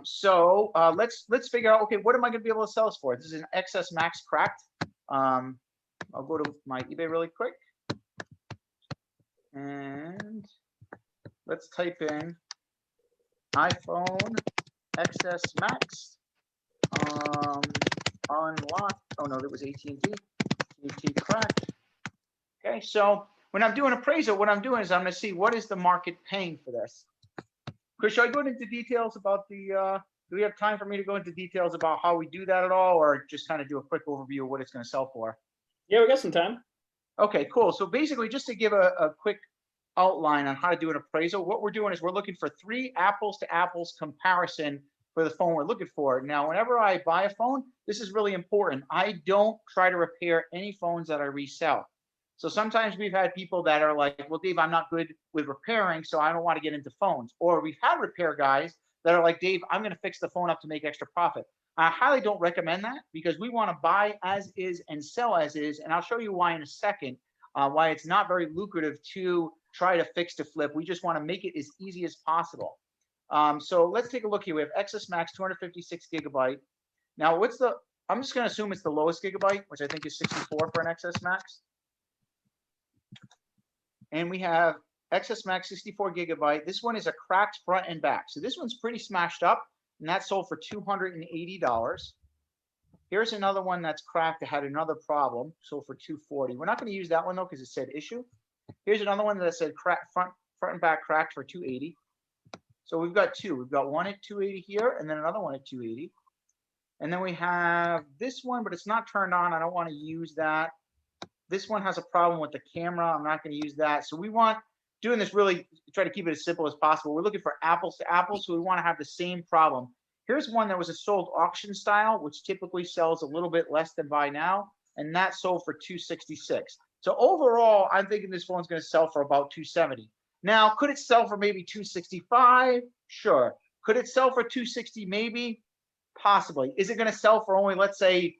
So let's figure out, okay, what am I going to be able to sell this for? This is an XS Max cracked. I'll go to my eBay really quick. And let's type in iPhone XS Max unlocked. Oh no, that was AT&T. AT&T cracked. Okay, so when I'm doing appraisal, what I'm doing is I'm going to see what is the market paying for this. Chris, should I go into details about the, do we have time for me to go into details about how we do that at all, or just kind of do a quick overview of what it's going to sell for? Yeah, we got some time. Okay, cool. So basically, just to give a quick outline on how to do an appraisal, what we're doing is we're looking for 3 apples to apples comparison for the phone we're looking for. Now, whenever I buy a phone, this is really important. I don't try to repair any phones that I resell. So sometimes we've had people that are like, well, Dave, I'm not good with repairing, so I don't want to get into phones. Or we've had repair guys that are like, Dave, I'm going to fix the phone up to make extra profit. I highly don't recommend that because we want to buy as is and sell as is. And I'll show you why in a second, why it's not very lucrative to try to fix to flip. We just want to make it as easy as possible. So let's take a look here. We have XS Max 256 gigabyte. Now, I'm just going to assume it's the lowest gigabyte, which I think is 64 for an XS Max. And we have XS Max 64 gigabyte. This one is a cracked front and back. So this one's pretty smashed up, and that sold for $280. Here's another one that's cracked that had another problem, sold for $240. We're not going to use that one though because it said issue. Here's another one that said front and back cracked for $280. So we've got 2. We've got one at $280 here, and then another one at $280. And then we have this one, but it's not turned on. I don't want to use that. This one has a problem with the camera. I'm not going to use that. So we want, doing this really, try to keep it as simple as possible. We're looking for apples to apples, so we want to have the same problem. Here's one that was a sold auction style, which typically sells a little bit less than buy now, and that sold for $266. So overall, I'm thinking this phone's going to sell for about $270. Now, could it sell for maybe $265? Sure. Could it sell for $260? Maybe, possibly. Is it going to sell for only, let's say,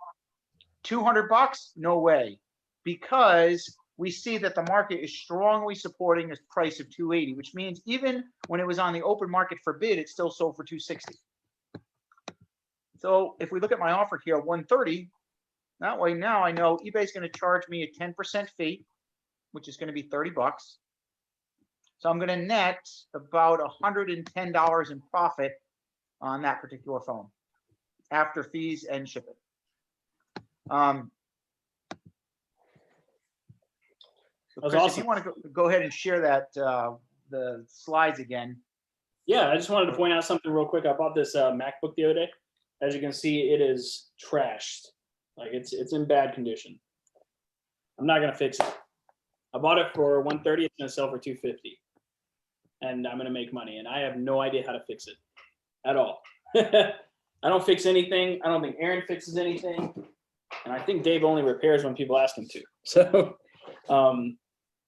$200? No way, because we see that the market is strongly supporting this price of $280, which means even when it was on the open market for bid, it still sold for $260. So if we look at my offer here, $130, that way now I know eBay's going to charge me a 10% fee, which is going to be $30. So I'm going to net about $110 in profit on that particular phone after fees and shipping. So Chris, awesome. if you want to go ahead and share that the slides again. Yeah, I just wanted to point out something real quick. I bought this MacBook the other day. As you can see, it is trashed. Like it's in bad condition. I'm not gonna fix it. I bought it for $130. It's gonna sell for $250, and I'm gonna make money. And I have no idea how to fix it at all. I don't fix anything. I don't think Aaron fixes anything, and I think Dave only repairs when people ask him to. So.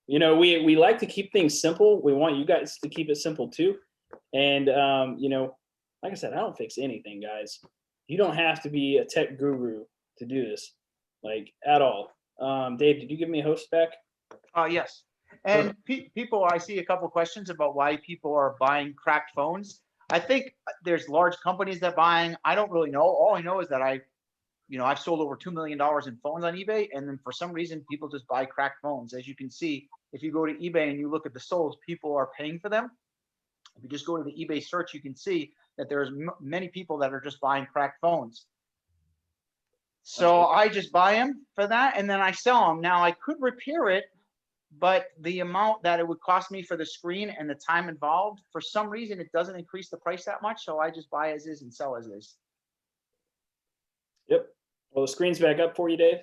You know, we like to keep things simple. We want you guys to keep it simple too. And, you know, like I said, I don't fix anything, guys. You don't have to be a tech guru to do this, like at all. Dave, did you give me a host back? Yes. And people, I see a couple of questions about why people are buying cracked phones. I think there's large companies that buying. I don't really know. All I know is that I've sold over $2 million in phones on eBay, and then for some reason, people just buy cracked phones. As you can see, if you go to eBay and you look at the solds, people are paying for them. If you just go to the eBay search, you can see that there's many people that are just buying cracked phones. So I just buy them for that, and then I sell them. Now, I could repair it, but the amount that it would cost me for the screen and the time involved, for some reason, it doesn't increase the price that much. So I just buy as is and sell as is. Yep. Well, the screen's back up for you, Dave.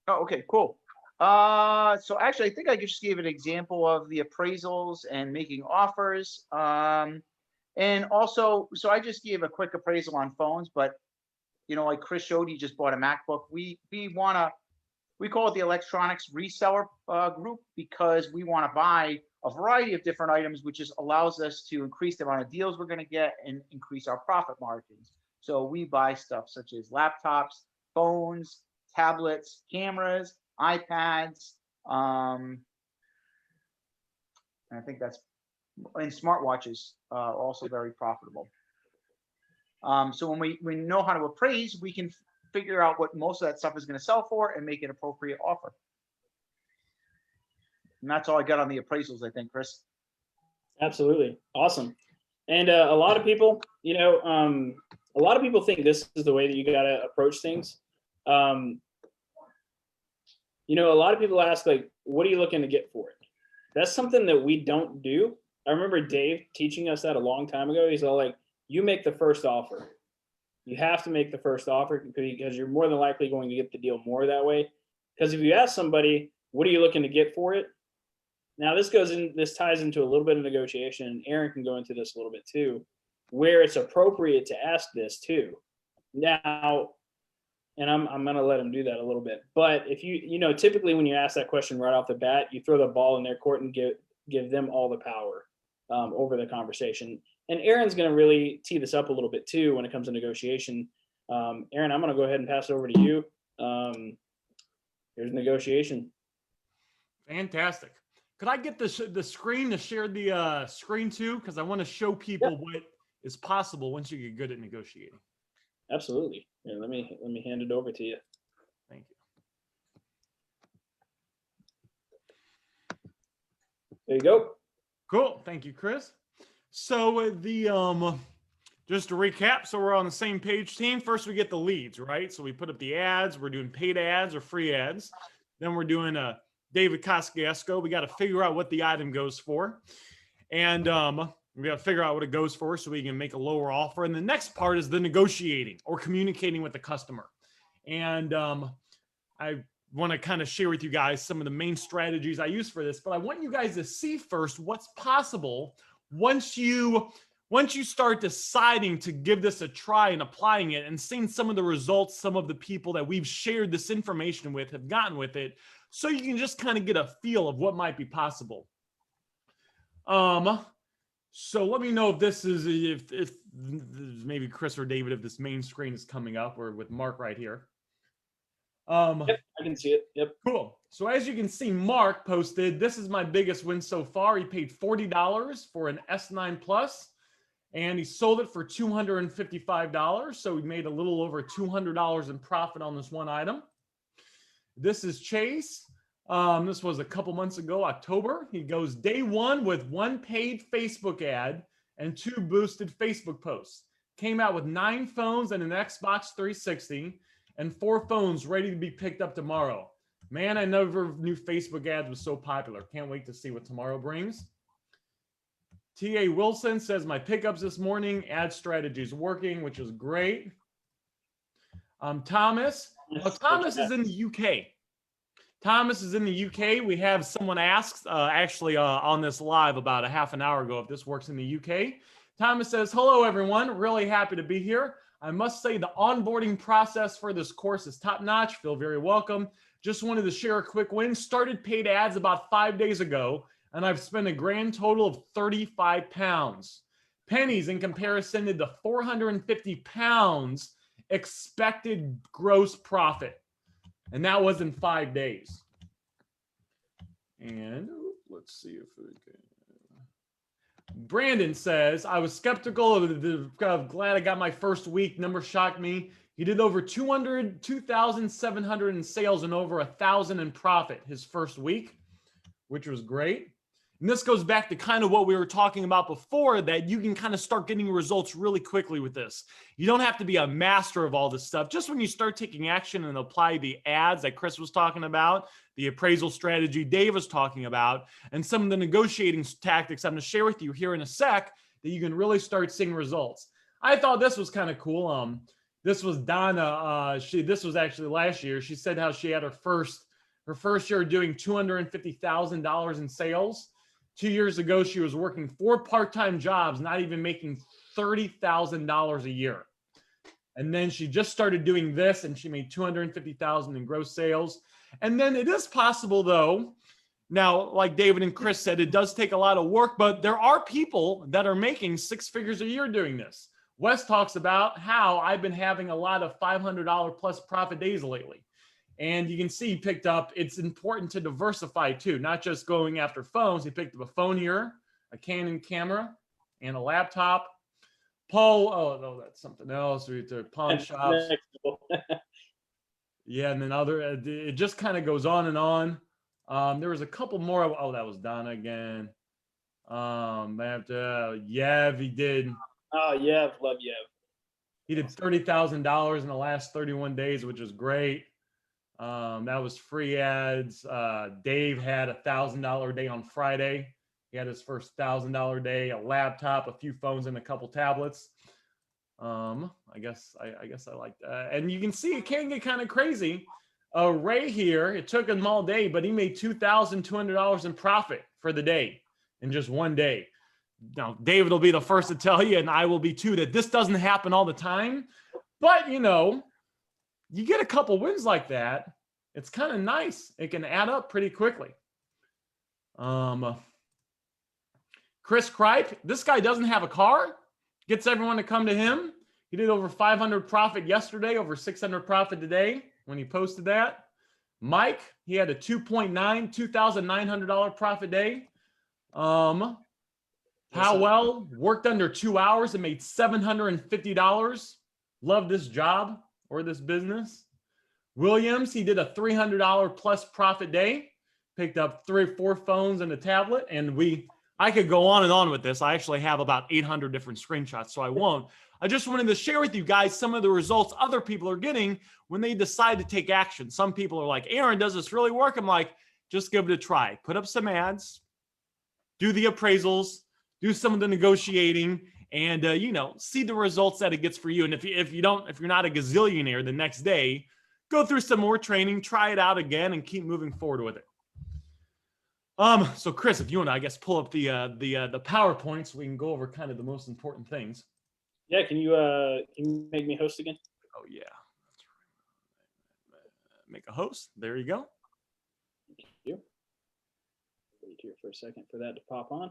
Oh, okay, cool. So actually, I think I just gave an example of the appraisals and making offers. And also, so I just gave a quick appraisal on phones, but you know, like Chris showed, he just bought a MacBook. We call it the electronics reseller group, because we want to buy a variety of different items, which just allows us to increase the amount of deals we're going to get and increase our profit margins. So we buy stuff such as laptops, phones, tablets, cameras, iPads, and I think that's, and smartwatches are also very profitable. So when we know how to appraise, we can figure out what most of that stuff is going to sell for and make an appropriate offer. And that's all I got on the appraisals, I think, Chris. Absolutely. Awesome. And a lot of people, you know, a lot of people think this is the way that you got to approach things. You know, a lot of people ask, like, what are you looking to get for it? That's something that we don't do. I remember Dave teaching us that a long time ago. He's all like, you make the first offer. You have to make the first offer because you're more than likely going to get the deal more that way. Because if you ask somebody, what are you looking to get for it? Now this ties into a little bit of negotiation, and Aaron can go into this a little bit too, where it's appropriate to ask this too. Now, and I'm going to let him do that a little bit. But if you know, typically when you ask that question right off the bat, you throw the ball in their court and give them all the power over the conversation. And Aaron's going to really tee this up a little bit too when it comes to negotiation. Aaron, I'm going to go ahead and pass it over to you. Here's negotiation. Fantastic. Could I get the screen to share the screen too? Because I want to show people what is possible once you get good at negotiating. Absolutely. Yeah, let me hand it over to you. Thank you. There you go. Cool. Thank you, Chris. So just to recap, so we're on the same page, team. First, we get the leads, right? So we put up the ads. We're doing paid ads or free ads. Then we're doing a David Kosciuszko. We got to figure out what the item goes for. And we got to figure out what it goes for so we can make a lower offer. And the next part is the negotiating or communicating with the customer. And I want to kind of share with you guys some of the main strategies I use for this, but I want you guys to see first what's possible once you start deciding to give this a try and applying it and seeing some of the results some of the people that we've shared this information with have gotten with it, so you can just kind of get a feel of what might be possible. So let me know if this is, if maybe Chris or David, if this main screen is coming up, or with Mark right here. Yep, I can see it. Yep. Cool. So as you can see, Mark posted, this is my biggest win so far. He paid $40 for an S9 Plus, and he sold it for $255. So he made a little over $200 in profit on this one item. This is Chase. This was a couple months ago, October. He goes day one with 1 paid Facebook ad and 2 boosted Facebook posts. Came out with 9 phones and an Xbox 360 and 4 phones ready to be picked up tomorrow. Man, I never knew Facebook ads was so popular. Can't wait to see what tomorrow brings. T.A. Wilson says, my pickups this morning, ad strategy is working, which is great. Thomas. Well, Thomas is in the UK. Thomas is in the UK. We have someone asked actually on this live about a half an hour ago if this works in the UK. Thomas says, hello, everyone. Really happy to be here. I must say the onboarding process for this course is top notch. Feel very welcome. Just wanted to share a quick win. Started paid ads about 5 days ago, and I've spent a grand total of 35 pounds. Pennies in comparison to the 450 pounds expected gross profit. And that was in 5 days. And let's see if we can. Brandon says, I was skeptical of glad I got my first week. Number shocked me. He did over 2,700 in sales and over 1,000 in profit his first week, which was great. And this goes back to kind of what we were talking about before, that you can kind of start getting results really quickly with this. You don't have to be a master of all this stuff. Just when you start taking action and apply the ads that Chris was talking about, the appraisal strategy Dave was talking about, and some of the negotiating tactics I'm going to share with you here in a sec, that you can really start seeing results. I thought this was kind of cool. This was Donna. This was actually last year. She said how she had her first year doing $250,000 in sales. 2 years ago, she was working 4 part-time jobs, not even making $30,000 a year. And then she just started doing this, and she made $250,000 in gross sales. And then it is possible, though. Now, like David and Chris said, it does take a lot of work, but there are people that are making 6 figures a year doing this. Wes talks about how I've been having a lot of $500 plus profit days lately. And you can see he picked up, it's important to diversify too, not just going after phones. He picked up a phone here, a Canon camera, and a laptop. Paul, oh, no, that's something else. We took pawn shops. Yeah, and then it just kind of goes on and on. There was a couple more. Oh, that was Donna again. Yev, he did. Oh, Yev, love Yev. He did $30,000 in the last 31 days, which is great. That was free ads. Dave had $1,000 day on Friday. He had his first $1,000 day, a laptop, a few phones, and a couple tablets. I guess I like that. And you can see it can get kind of crazy. Ray here, it took him all day, but he made $2,200 in profit for the day in just one day. Now, David will be the first to tell you, and I will be too, that this doesn't happen all the time. But, you know, you get a couple wins like that, it's kind of nice. It can add up pretty quickly. Chris Kripe, this guy doesn't have a car, gets everyone to come to him. He did over 500 profit yesterday, over 600 profit today when he posted that. Mike, he had a $2,900 profit day. Powell worked under 2 hours and made $750. Love this job or this business. Williams, he did a $300 plus profit day, picked up 3 or 4 phones and a tablet. And I could go on and on with this. I actually have about 800 different screenshots, so I won't. I just wanted to share with you guys some of the results other people are getting when they decide to take action. Some people are like, Aaron, does this really work? I'm like, just give it a try. Put up some ads, do the appraisals, do some of the negotiating, and you know, see the results that it gets for you. And if you're not a gazillionaire the next day, go through some more training, try it out again, and keep moving forward with it. So Chris, if you want to, I guess, pull up the PowerPoint so we can go over kind of the most important things. Yeah, can you make me host again? Oh yeah, that's right. Make a host. There you go. Thank you. Wait here for a second for that to pop on.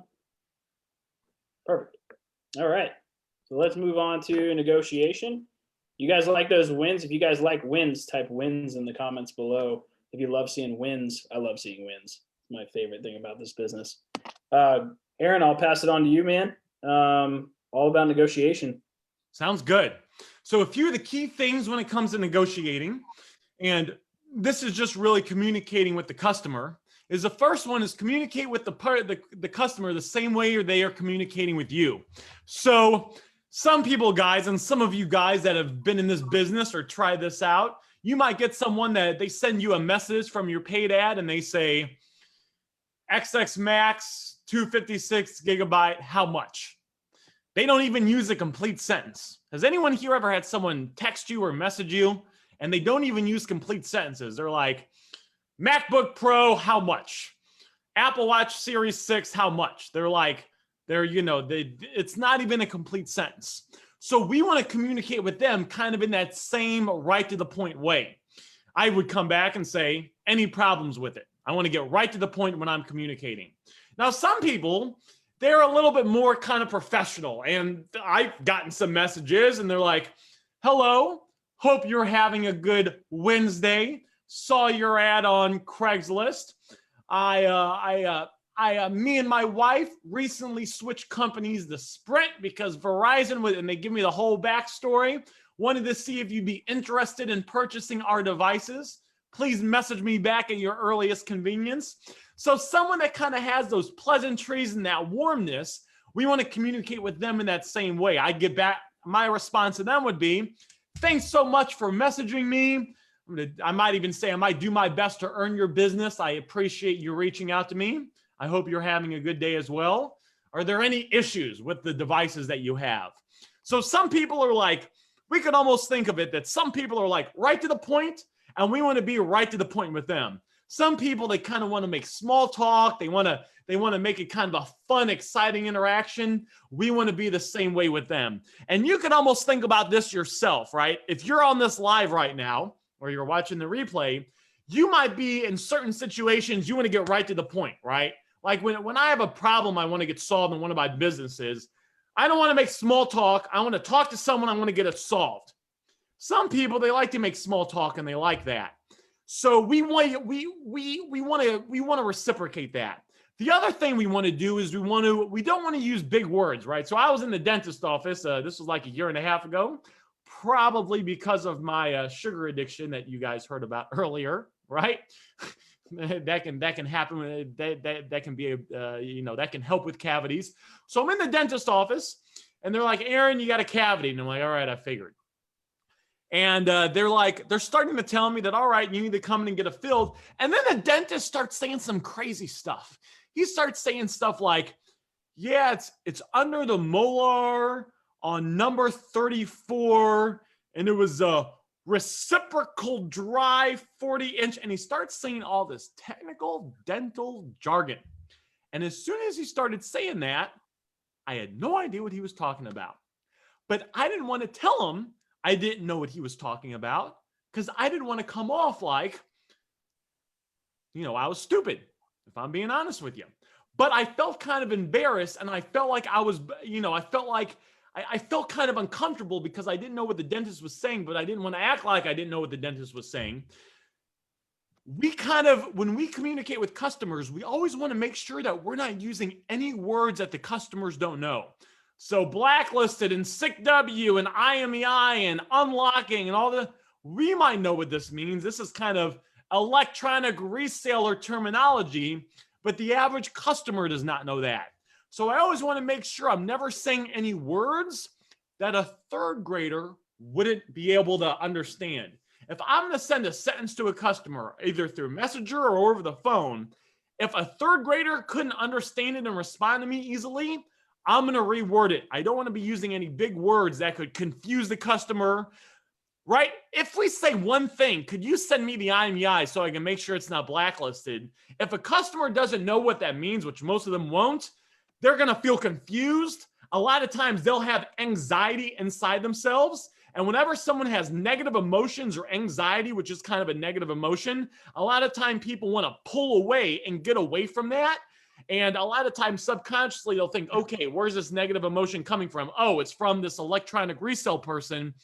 Perfect. All right. So let's move on to negotiation. You guys like those wins? If you guys like wins, type wins in the comments below. If you love seeing wins, I love seeing wins. It's my favorite thing about this business. Aaron, I'll pass it on to you, man. All about negotiation. Sounds good. So a few of the key things when it comes to negotiating, and this is just really communicating with the customer, is the first one is communicate with the customer the same way they are communicating with you. So some people, guys, and some of you guys that have been in this business or tried this out, you might get someone that they send you a message from your paid ad and they say, XX Max 256 gigabyte, how much? They don't even use a complete sentence. Has anyone here ever had someone text you or message you and they don't even use complete sentences? They're like, MacBook Pro, how much? Apple Watch Series 6, how much? It's not even a complete sentence. So we want to communicate with them kind of in that same right to the point way. I would come back and say, any problems with it? I want to get right to the point when I'm communicating. Now, some people, they're a little bit more kind of professional, and I've gotten some messages and they're like, hello, hope you're having a good Wednesday. Saw your ad on Craigslist. Me and my wife recently switched companies to Sprint because Verizon, and they give me the whole backstory. Wanted to see if you'd be interested in purchasing our devices. Please message me back at your earliest convenience. So someone that kind of has those pleasantries and that warmness, we want to communicate with them in that same way. I get back, my response to them would be, thanks so much for messaging me. I might even say, I might do my best to earn your business. I appreciate you reaching out to me. I hope you're having a good day as well. Are there any issues with the devices that you have? So some people are like, we could almost think of it that some people are like right to the point, and we want to be right to the point with them. Some people, they kind of want to make small talk. They want to make it kind of a fun, exciting interaction. We want to be the same way with them. And you can almost think about this yourself, right? If you're on this live right now, or you're watching the replay, you might be in certain situations, you want to get right to the point, right? Like when I have a problem I want to get solved in one of my businesses, I don't want to make small talk. I want to talk to someone. I want to get it solved. Some people, they like to make small talk and they like that. So we want to reciprocate that. The other thing we want to do is we don't want to use big words, right? So I was in the dentist office. This was like a year and a half ago, probably because of my sugar addiction that you guys heard about earlier, right? that can happen. That can be that can help with cavities. So I'm in the dentist office, and they're like, Aaron, you got a cavity, and I'm like, all right, I figured. And they're starting to tell me that, all right, you need to come in and get it filled. And then the dentist starts saying some crazy stuff. He starts saying stuff like, yeah, it's under the molar on number 34, and it was a reciprocal dry 40-inch. And he starts saying all this technical dental jargon. And as soon as he started saying that, I had no idea what he was talking about. But I didn't want to tell him I didn't know what he was talking about, because I didn't want to come off like, I was stupid, if I'm being honest with you. But I felt kind of embarrassed, and I felt like I felt kind of uncomfortable because I didn't know what the dentist was saying, but I didn't want to act like I didn't know what the dentist was saying. When we communicate with customers, we always want to make sure that we're not using any words that the customers don't know. So blacklisted and sick W and IMEI and unlocking and all we might know what this means. This is kind of electronic reseller terminology, but the average customer does not know that. So I always want to make sure I'm never saying any words that a third grader wouldn't be able to understand. If I'm going to send a sentence to a customer, either through Messenger or over the phone, if a third grader couldn't understand it and respond to me easily, I'm going to reword it. I don't want to be using any big words that could confuse the customer, right? If we say one thing, could you send me the IMEI so I can make sure it's not blacklisted? If a customer doesn't know what that means, which most of them won't, they're going to feel confused. A lot of times they'll have anxiety inside themselves. And whenever someone has negative emotions or anxiety, which is kind of a negative emotion, a lot of time people want to pull away and get away from that. And a lot of times subconsciously they'll think, okay, where's this negative emotion coming from? Oh, it's from this electronic resale person.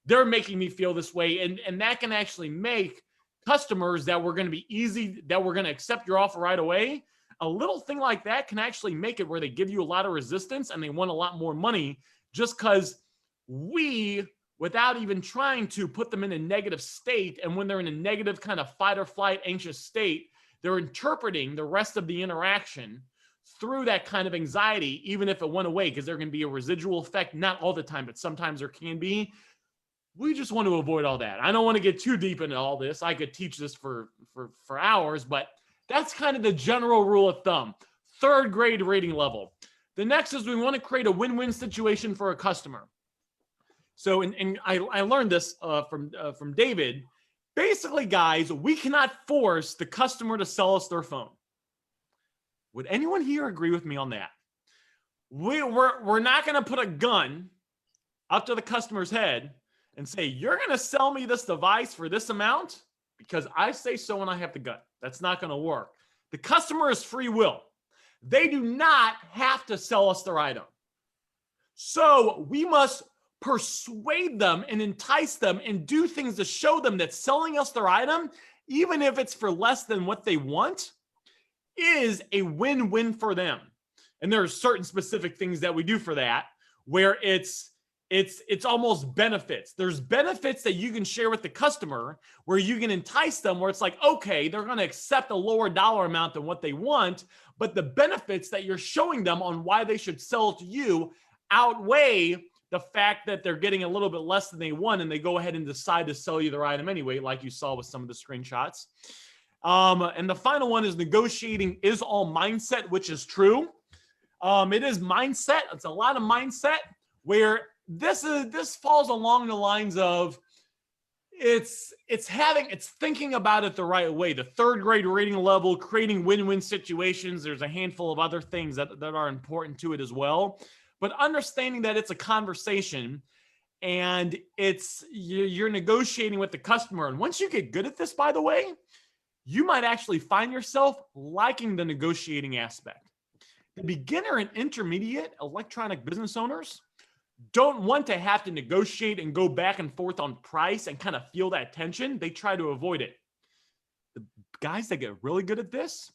They're making me feel this way. And that can actually make customers that we're going to accept your offer right away. A little thing like that can actually make it where they give you a lot of resistance and they want a lot more money, just because without even trying to put them in a negative state, and when they're in a negative kind of fight or flight, anxious state, they're interpreting the rest of the interaction through that kind of anxiety, even if it went away, because there can be a residual effect, not all the time, but sometimes there can be. We just want to avoid all that. I don't want to get too deep into all this. I could teach this for hours, but that's kind of the general rule of thumb. Third grade rating level. The next is we want to create a win-win situation for a customer. So, and I learned this from David. Basically, guys, we cannot force the customer to sell us their phone. Would anyone here agree with me on that? We're not going to put a gun up to the customer's head and say, you're going to sell me this device for this amount because I say so and I have the gun. That's not going to work. The customer is free will. They do not have to sell us their item. So we must persuade them and entice them and do things to show them that selling us their item, even if it's for less than what they want, is a win-win for them. And there are certain specific things that we do for that, where it's it's almost benefits. There's benefits that you can share with the customer where you can entice them, where it's like, okay, they're going to accept a lower dollar amount than what they want, but the benefits that you're showing them on why they should sell to you outweigh the fact that they're getting a little bit less than they want, and they go ahead and decide to sell you their item anyway, like you saw with some of the screenshots. And the final one is negotiating is all mindset, which is true. It is mindset. It's a lot of mindset, where this falls along the lines of it's thinking about it the right way. The third grade rating level, creating win-win situations. There's a handful of other things that are important to it as well. But understanding that it's a conversation and you're negotiating with the customer. And once you get good at this, by the way, you might actually find yourself liking the negotiating aspect. The beginner and intermediate electronic business owners don't want to have to negotiate and go back and forth on price and kind of feel that tension. They try to avoid it. The guys that get really good at this,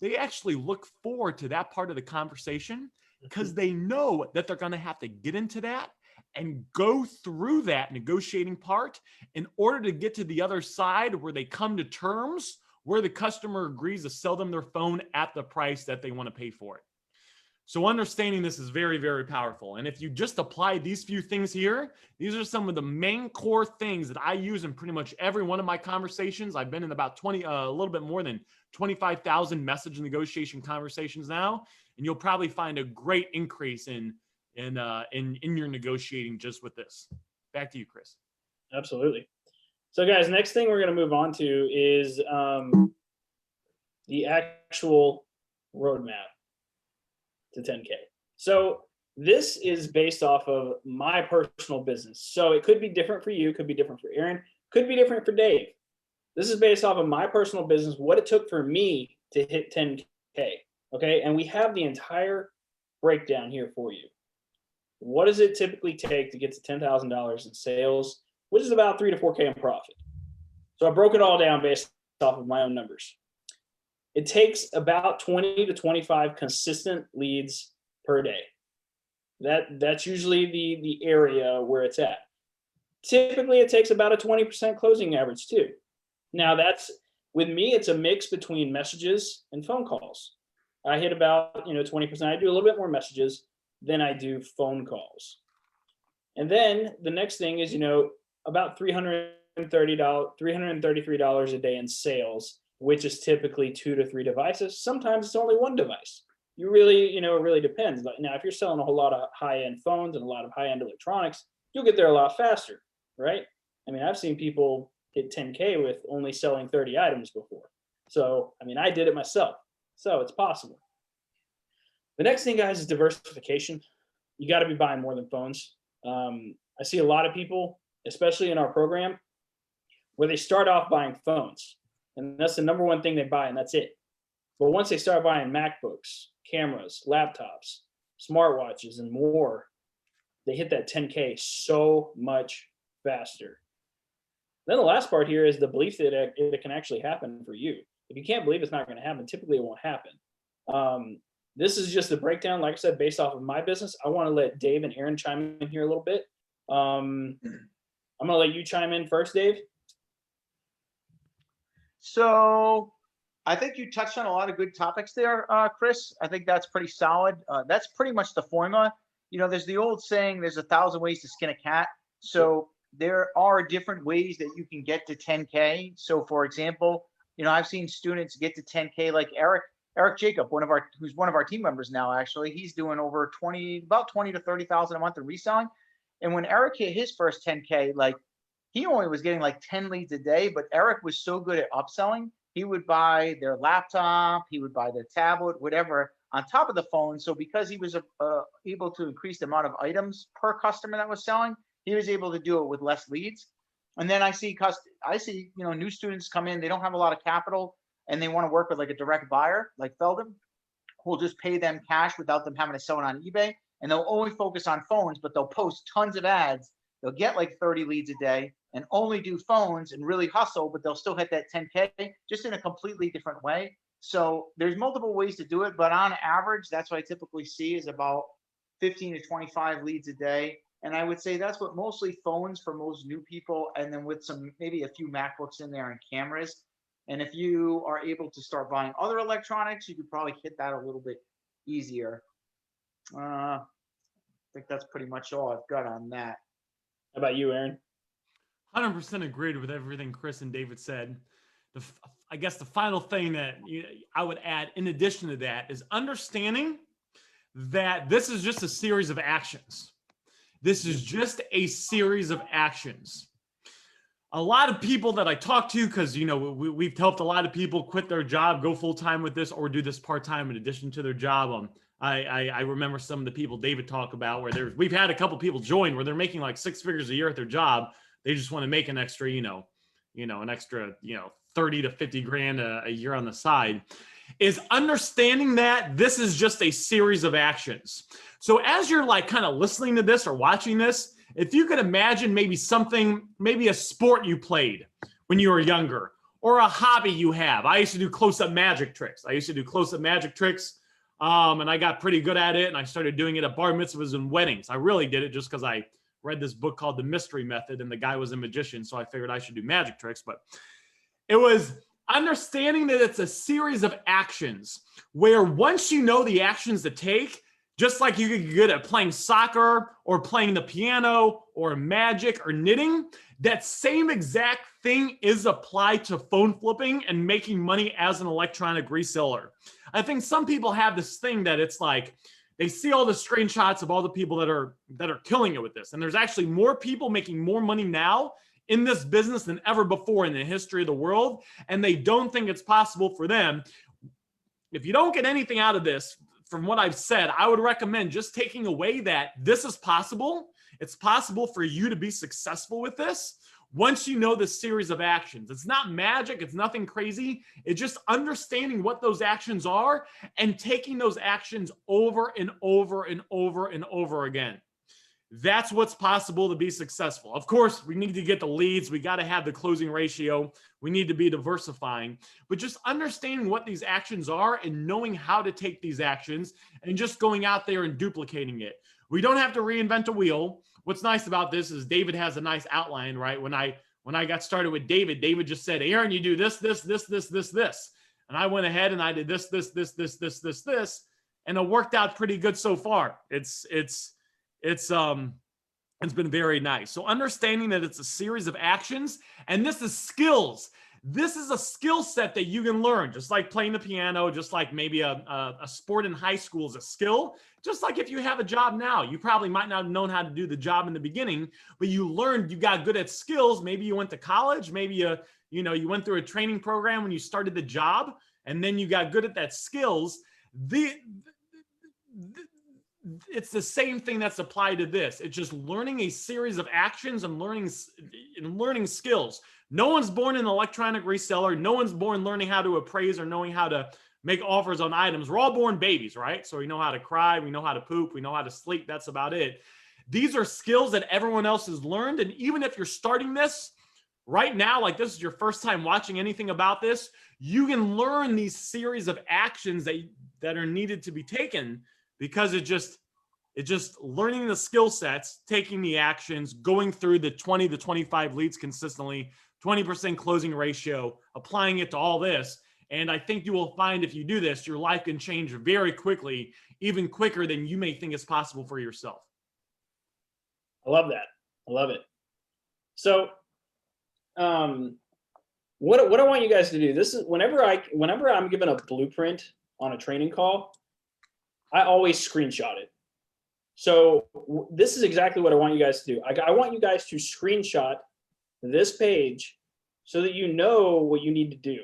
they actually look forward to that part of the conversation, because they know that they're going to have to get into that and go through that negotiating part in order to get to the other side where they come to terms, where the customer agrees to sell them their phone at the price that they want to pay for it. So understanding this is very, very powerful. And if you just apply these few things here, these are some of the main core things that I use in pretty much every one of my conversations. I've been in about a little bit more than 25,000 message negotiation conversations now. And you'll probably find a great increase in your negotiating just with this. Back to you, Chris. Absolutely. So guys, next thing we're going to move on to is the actual roadmap to 10K. So this is based off of my personal business. So it could be different for you, could be different for Aaron, could be different for Dave. This is based off of my personal business, what it took for me to hit 10K. Okay. And we have the entire breakdown here for you. What does it typically take to get to $10,000 in sales, which is about 3 to 4K in profit? So I broke it all down based off of my own numbers. It takes about 20 to 25 consistent leads per day. That's usually the area where it's at. Typically, it takes about a 20% closing average too. Now with me, it's a mix between messages and phone calls. I hit about 20%. I do a little bit more messages than I do phone calls. And then the next thing is about $333 a day in sales, which is typically 2 to 3 devices. Sometimes it's only 1 device. You really, it really depends. Now, if you're selling a whole lot of high-end phones and a lot of high-end electronics, you'll get there a lot faster, right? I mean, I've seen people hit 10K with only selling 30 items before. So, I did it myself. So it's possible. The next thing, guys, is diversification. You got to be buying more than phones. I see a lot of people, especially in our program, where they start off buying phones. And that's the number one thing they buy, and that's it. But once they start buying MacBooks, cameras, laptops, smartwatches, and more, they hit that 10K so much faster. Then the last part here is the belief that it can actually happen for you. If you can't believe it's not going to happen, typically it won't happen. This is just a breakdown, like I said, based off of my business. I want to let Dave and Aaron chime in here a little bit. I'm going to let you chime in first, Dave. So I think you touched on a lot of good topics there, Chris. I think that's pretty solid. That's pretty much the formula. There's the old saying, there's 1,000 ways to skin a cat. So there are different ways that you can get to 10K. So for example, I've seen students get to 10K like Eric Jacob, who's one of our team members now, actually. He's doing over about 20 to 30,000 a month in reselling. And when Eric hit his first 10K, he only was getting 10 leads a day, but Eric was so good at upselling. He would buy their laptop, he would buy their tablet, whatever, on top of the phone. So because he was able to increase the amount of items per customer that was selling, he was able to do it with less leads. And then I see new students come in, they don't have a lot of capital, and they want to work with a direct buyer like Feldon, who'll just pay them cash without them having to sell it on eBay. And they'll only focus on phones, but they'll post tons of ads. They'll get 30 leads a day and only do phones and really hustle, but they'll still hit that 10K just in a completely different way. So there's multiple ways to do it, but on average, that's what I typically see is about 15 to 25 leads a day. And I would say that's what mostly phones for most new people, and then with some maybe a few MacBooks in there and cameras. And if you are able to start buying other electronics, you could probably hit that a little bit easier. I think that's pretty much all I've got on that. How about you, Aaron? 100% agreed with everything Chris and David said. I guess the final thing that I would add in addition to that is understanding that this is just a series of actions. This is just a series of actions. A lot of people that I talk to, because we've helped a lot of people quit their job, go full-time with this, or do this part-time in addition to their job. I remember some of the people David talked about where we've had a couple people join where they're making like 6 figures a year at their job. They just want to make an extra, an extra, 30 to 50 grand a year on the side. Is understanding that this is just a series of actions. So as you're like kind of listening to this or watching this, if you could imagine maybe a sport you played when you were younger, or a hobby you have. I used to do close-up magic tricks. And I got pretty good at it, and I started doing it at bar mitzvahs and weddings. I really did it just because I read this book called The Mystery Method, and the guy was a magician, so I figured I should do magic tricks. But it was understanding that it's a series of actions where once you know the actions to take, just like you get good at playing soccer or playing the piano or magic or knitting, that same exact thing is applied to phone flipping and making money as an electronic reseller. I think some people have this thing that it's like they see all the screenshots of all the people that are killing it with this. And there's actually more people making more money now in this business than ever before in the history of the world. And they don't think it's possible for them. If you don't get anything out of this, from what I've said, I would recommend just taking away that this is possible. It's possible for you to be successful with this once you know the series of actions. It's not magic. It's nothing crazy. It's just understanding what those actions are and taking those actions over and over and over and over again. That's what's possible to be successful. Of course, we need to get the leads. We got to have the closing ratio. We need to be diversifying, but just understanding what these actions are and knowing how to take these actions and just going out there and duplicating it. We don't have to reinvent a wheel. What's nice about this is David has a nice outline, right? When I got started with David, David just said, Aaron, you do this, this, this, this, this, this. And I went ahead and I did this, this, this, this, this, this, this, and it worked out pretty good so far. It's been very nice. So understanding that it's a series of actions, and this is skills. This is a skill set that you can learn, just like playing the piano, just like maybe a sport in high school is a skill. Just like if you have a job now, you probably might not have known how to do the job in the beginning, but you learned, you got good at skills. Maybe you went to college, maybe you went through a training program when you started the job, and then you got good at that skills. It's the same thing that's applied to this. It's just learning a series of actions and learning skills. No one's born an electronic reseller. No one's born learning how to appraise or knowing how to make offers on items. We're all born babies, right? So we know how to cry, we know how to poop, we know how to sleep. That's about it. These are skills that everyone else has learned. And even if you're starting this right now, like this is your first time watching anything about this, you can learn these series of actions that are needed to be taken, because it's just learning the skill sets, taking the actions, going through the 20 to 25 leads consistently, 20% closing ratio, applying it to all this. And I think you will find if you do this, your life can change very quickly, even quicker than you may think is possible for yourself. I love that. I love it. So what I want you guys to do, this is whenever I'm given a blueprint on a training call, I always screenshot it. So this is exactly what I want you guys to do. I want you guys to screenshot this page so that you know what you need to do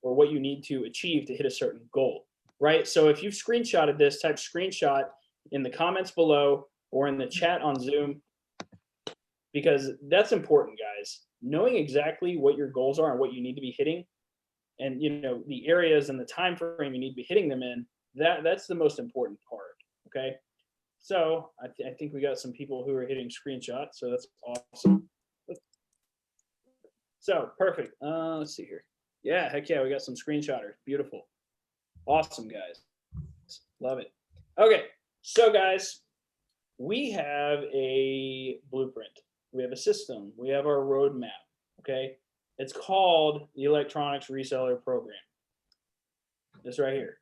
or what you need to achieve to hit a certain goal, right? So if you've screenshotted this, type screenshot in the comments below or in the chat on Zoom, because that's important, guys. Knowing exactly what your goals are and what you need to be hitting, and the areas and the time frame you need to be hitting them in, that's the most important part, okay? So I think we got some people who are hitting screenshots, so that's awesome. So perfect. Let's see here. Yeah, heck yeah, we got some screenshotters. Beautiful. Awesome, guys. Love it. Okay, so guys, we have a blueprint, we have a system, we have our roadmap. Okay, it's called the Electronics Reseller Program. This right here.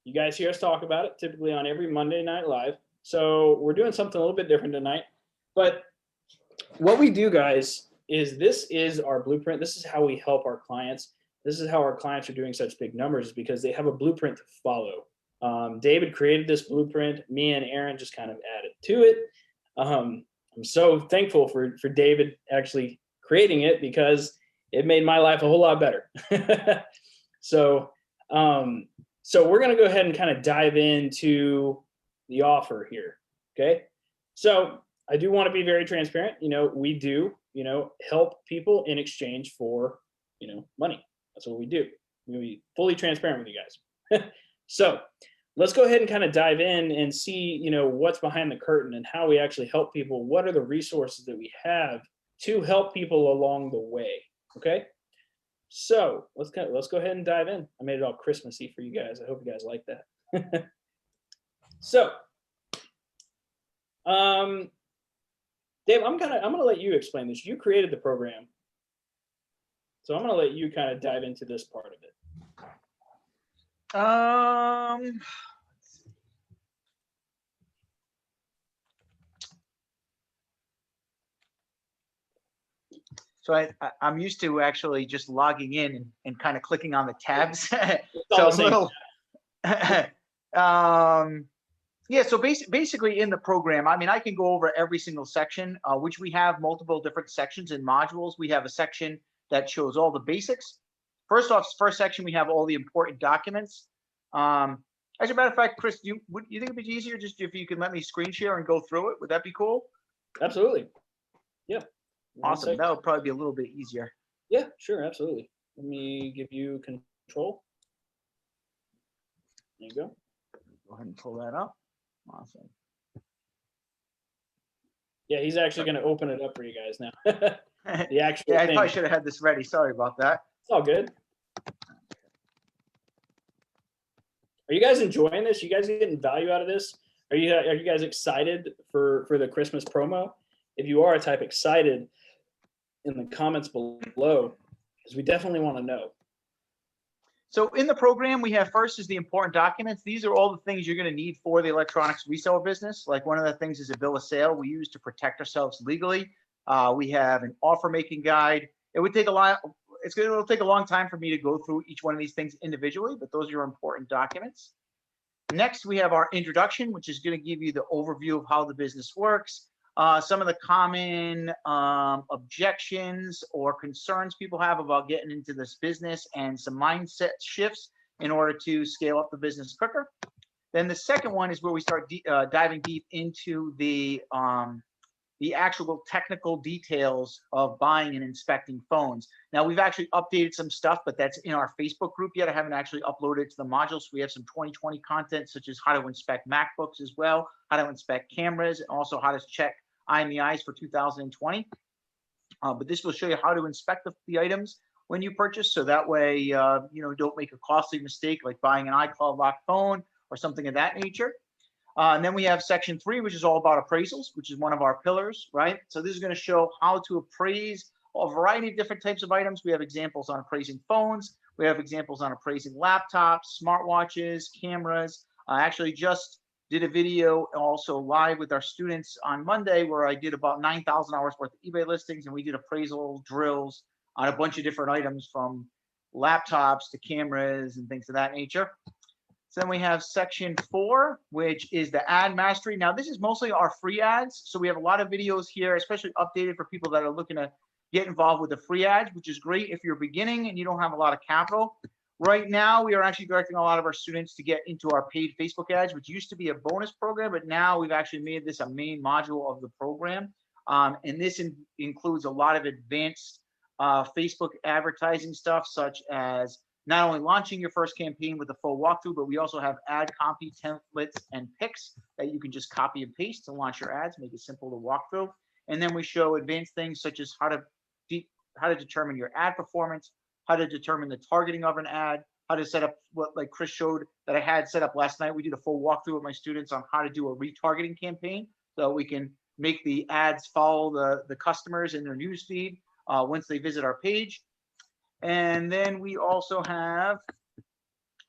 You guys hear us talk about it typically on every Monday Night Live. So we're doing something a little bit different tonight. But what we do, guys, is this is our blueprint. This is how we help our clients. This is how our clients are doing such big numbers, because they have a blueprint to follow. David created this blueprint. Me and Aaron just kind of added to it. I'm so thankful for David actually creating it, because it made my life a whole lot better. So we're going to go ahead and kind of dive into the offer here. Okay. So I do want to be very transparent. We do, help people in exchange for, money. That's what we do. We'll be fully transparent with you guys. So let's go ahead and kind of dive in and see, what's behind the curtain and how we actually help people. What are the resources that we have to help people along the way? Okay. So let's go ahead and dive in. I made it all Christmassy for you guys. I hope you guys like that. So, Dave, I'm gonna let you explain this. You created the program, so I'm gonna let you kind of dive into this part of it. So I'm used to actually just logging in and kind of clicking on the tabs. So so yeah, so basically in the program, I mean, I can go over every single section, which we have multiple different sections and modules. We have a section that shows all the basics. First section, we have all the important documents. As a matter of fact, Chris, you think it'd be easier just if you can let me screen share and go through it? Would that be cool? Absolutely. Yeah. Awesome. That would probably be a little bit easier. Yeah, sure. Absolutely. Let me give you control. There you go. Go ahead and pull that up. Awesome. Yeah, he's actually going to open it up for you guys now. The actual yeah, I thing. probably should have had this ready. Sorry about that. It's all good. Are you guys enjoying this? You guys getting value out of this? Are you guys excited for the Christmas promo? If you are, type excited in the comments below, because we definitely want to know. So in the program, we have first is the important documents. These are all the things you're going to need for the electronics reseller business. Like one of the things is a bill of sale we use to protect ourselves legally. We have an offer making guide. It would take it'll take a long time for me to go through each one of these things individually, but those are your important documents. Next, we have our introduction, which is going to give you the overview of how the business works. Some of the common objections or concerns people have about getting into this business, and some mindset shifts in order to scale up the business quicker. Then the second one is where we start diving deep into the actual technical details of buying and inspecting phones. Now, we've actually updated some stuff, but that's in our Facebook group yet. I haven't actually uploaded it to the modules. We have some 2020 content, such as how to inspect MacBooks as well, how to inspect cameras, and also how to check IMEIs for 2020. But this will show you how to inspect the items when you purchase, so that way don't make a costly mistake like buying an iCloud locked phone or something of that nature. And then we have section 3, which is all about appraisals, which is one of our pillars, right? So this is going to show how to appraise a variety of different types of items. We have examples on appraising phones. We have examples on appraising laptops, smartwatches, cameras. I actually just did a video also live with our students on Monday where I did about 9,000 hours worth of eBay listings, and we did appraisal drills on a bunch of different items from laptops to cameras and things of that nature. So then we have section 4, which is the ad mastery. Now, this is mostly our free ads. So we have a lot of videos here, especially updated for people that are looking to get involved with the free ads, which is great if you're beginning and you don't have a lot of capital. Right now, we are actually directing a lot of our students to get into our paid Facebook ads, which used to be a bonus program, but now we've actually made this a main module of the program. And this includes a lot of advanced Facebook advertising stuff, such as not only launching your first campaign with a full walkthrough, but we also have ad copy templates and pics that you can just copy and paste to launch your ads, make it simple to walk through. And then we show advanced things such as how to determine your ad performance, how to determine the targeting of an ad, how to set up what like Chris showed that I had set up last night. We did a full walkthrough with my students on how to do a retargeting campaign so we can make the ads follow the customers in their newsfeed once they visit our page. And then we also have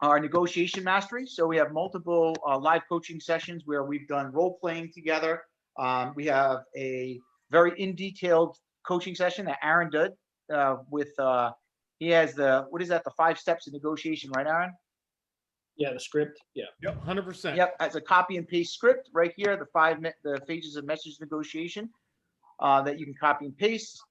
our negotiation mastery. So we have multiple live coaching sessions where we've done role playing together. We have a very in-detailed coaching session that Aaron did with, he has the, what is that? The 5 steps of negotiation, right, Aaron? Yeah, the script. Yeah. Yep, 100%. Yep, as a copy and paste script right here, the pages of message negotiation that you can copy and paste.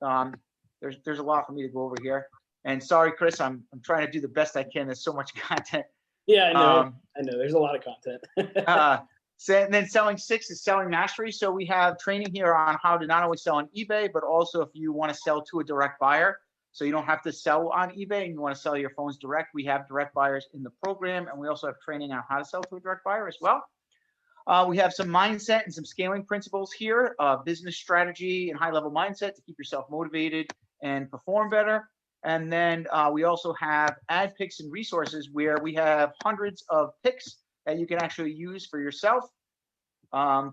There's a lot for me to go over here. And sorry, Chris, I'm trying to do the best I can. There's so much content. Yeah, I know. I know. There's a lot of content. So, and then selling 6 is selling mastery. So we have training here on how to not only sell on eBay, but also if you want to sell to a direct buyer. So you don't have to sell on eBay and you want to sell your phones direct. We have direct buyers in the program, and we also have training on how to sell to a direct buyer as well. We have some mindset and some scaling principles here, business strategy and high-level mindset to keep yourself motivated and perform better. And then we also have ad picks and resources where we have hundreds of picks that you can actually use for yourself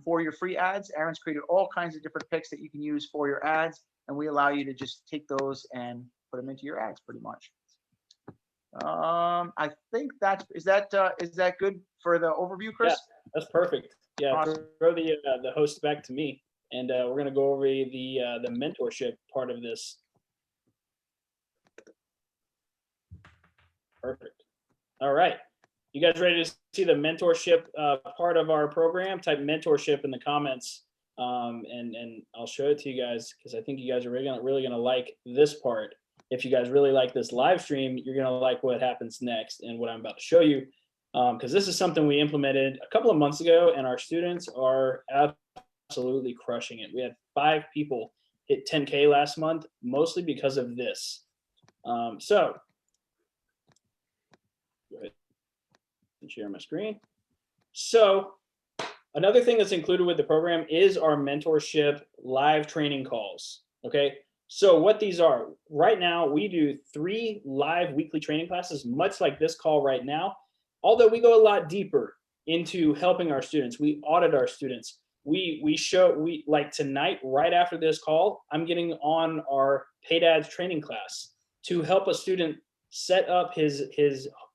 for your free ads. Aaron's created all kinds of different picks that you can use for your ads, and we allow you to just take those and put them into your ads pretty much. I think is that good for the overview, Chris? Yeah, that's perfect. Yeah, Awesome. throw the host back to me, and we're gonna go over the mentorship part of this. Perfect. All right. You guys ready to see the mentorship part of our program? Type mentorship in the comments, and I'll show it to you guys because I think you guys are really gonna like this part. If you guys really like this live stream, you're gonna like what happens next and what I'm about to show you, because this is something we implemented a couple of months ago, and our students are absolutely crushing it. We had 5 people hit 10K last month, mostly because of this. So go ahead and share my screen. So another thing that's included with the program is our mentorship live training calls. Okay. So what these are, right now, we do 3 live weekly training classes, much like this call right now, although we go a lot deeper into helping our students. We audit our students. We like tonight, right after this call, I'm getting on our paid ads training class to help a student set up his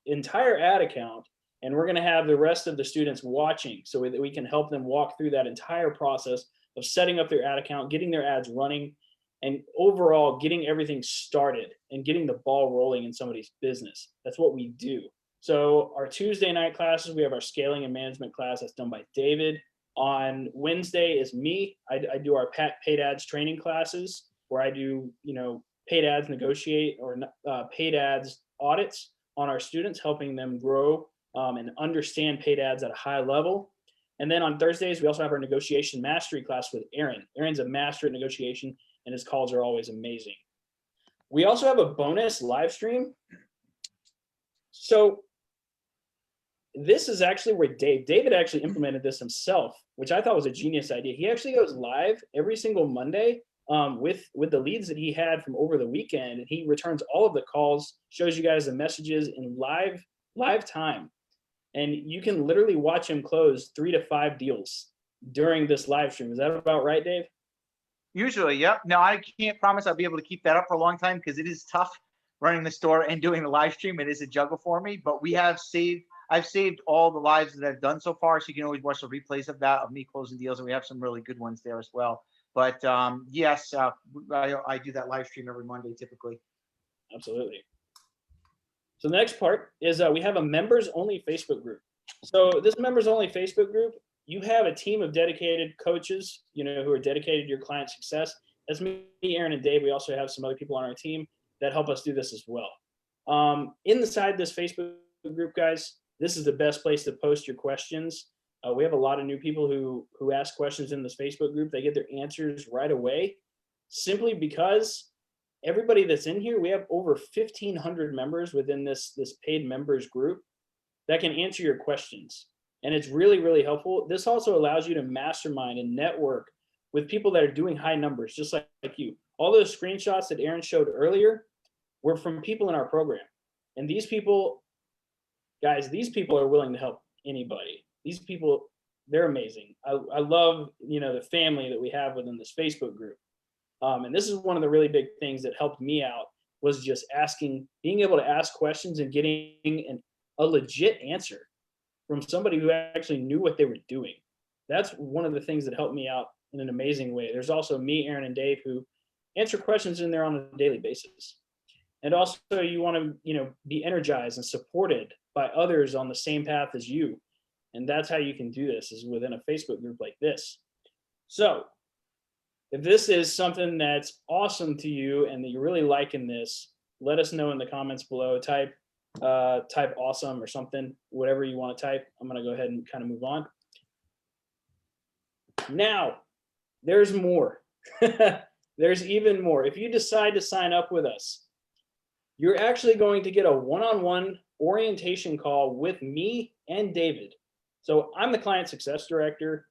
entire ad account. And we're gonna have the rest of the students watching so that we can help them walk through that entire process of setting up their ad account, getting their ads running, and overall getting everything started and getting the ball rolling in somebody's business. That's what we do. So our Tuesday night classes, we have our scaling and management class that's done by David. On Wednesday is me. I do our paid ads training classes where I do, paid ads negotiate or paid ads audits on our students, helping them grow and understand paid ads at a high level. And then on Thursdays, we also have our negotiation mastery class with Aaron. Aaron's a master at negotiation, and his calls are always amazing. We also have a bonus live stream. So this is actually where David actually implemented this himself, which I thought was a genius idea. He actually goes live every single Monday with the leads that he had from over the weekend, and he returns all of the calls, shows you guys the messages in live time. And you can literally watch him close 3 to 5 deals during this live stream. Is that about right, Dave? Usually, yep. Now, I can't promise I'll be able to keep that up for a long time because it is tough running the store and doing the live stream. It is a juggle for me, but I've saved all the lives that I've done so far, so you can always watch the replays of that, of me closing deals, and we have some really good ones there as well. But yes, I do that live stream every Monday typically. Absolutely. So the next part is we have a members only Facebook group. So this members only Facebook group, you have a team of dedicated coaches, who are dedicated to your client success. That's me, Aaron, and Dave. We also have some other people on our team that help us do this as well. Inside this Facebook group, guys, this is the best place to post your questions. We have a lot of new people who ask questions in this Facebook group. They get their answers right away, simply because everybody that's in here, we have over 1,500 members within this paid members group that can answer your questions. And it's really, really helpful. This also allows you to mastermind and network with people that are doing high numbers, just like you. All those screenshots that Aaron showed earlier were from people in our program. And these people guys, these people are willing to help anybody. These people, they're amazing. I love, the family that we have within this Facebook group. And this is one of the really big things that helped me out, was just being able to ask questions and getting a legit answer from somebody who actually knew what they were doing. That's one of the things that helped me out in an amazing way. There's also me, Aaron, and Dave, who answer questions in there on a daily basis. And also you want to, be energized and supported by others on the same path as you. And that's how you can do this, is within a Facebook group like this. So if this is something that's awesome to you and that you're really liking this, let us know in the comments below. Type awesome or something, whatever you want to type. I'm going to go ahead and kind of move on. Now, there's more. There's even more. If you decide to sign up with us, you're actually going to get a one-on-one orientation call with me and David. So I'm the client success director.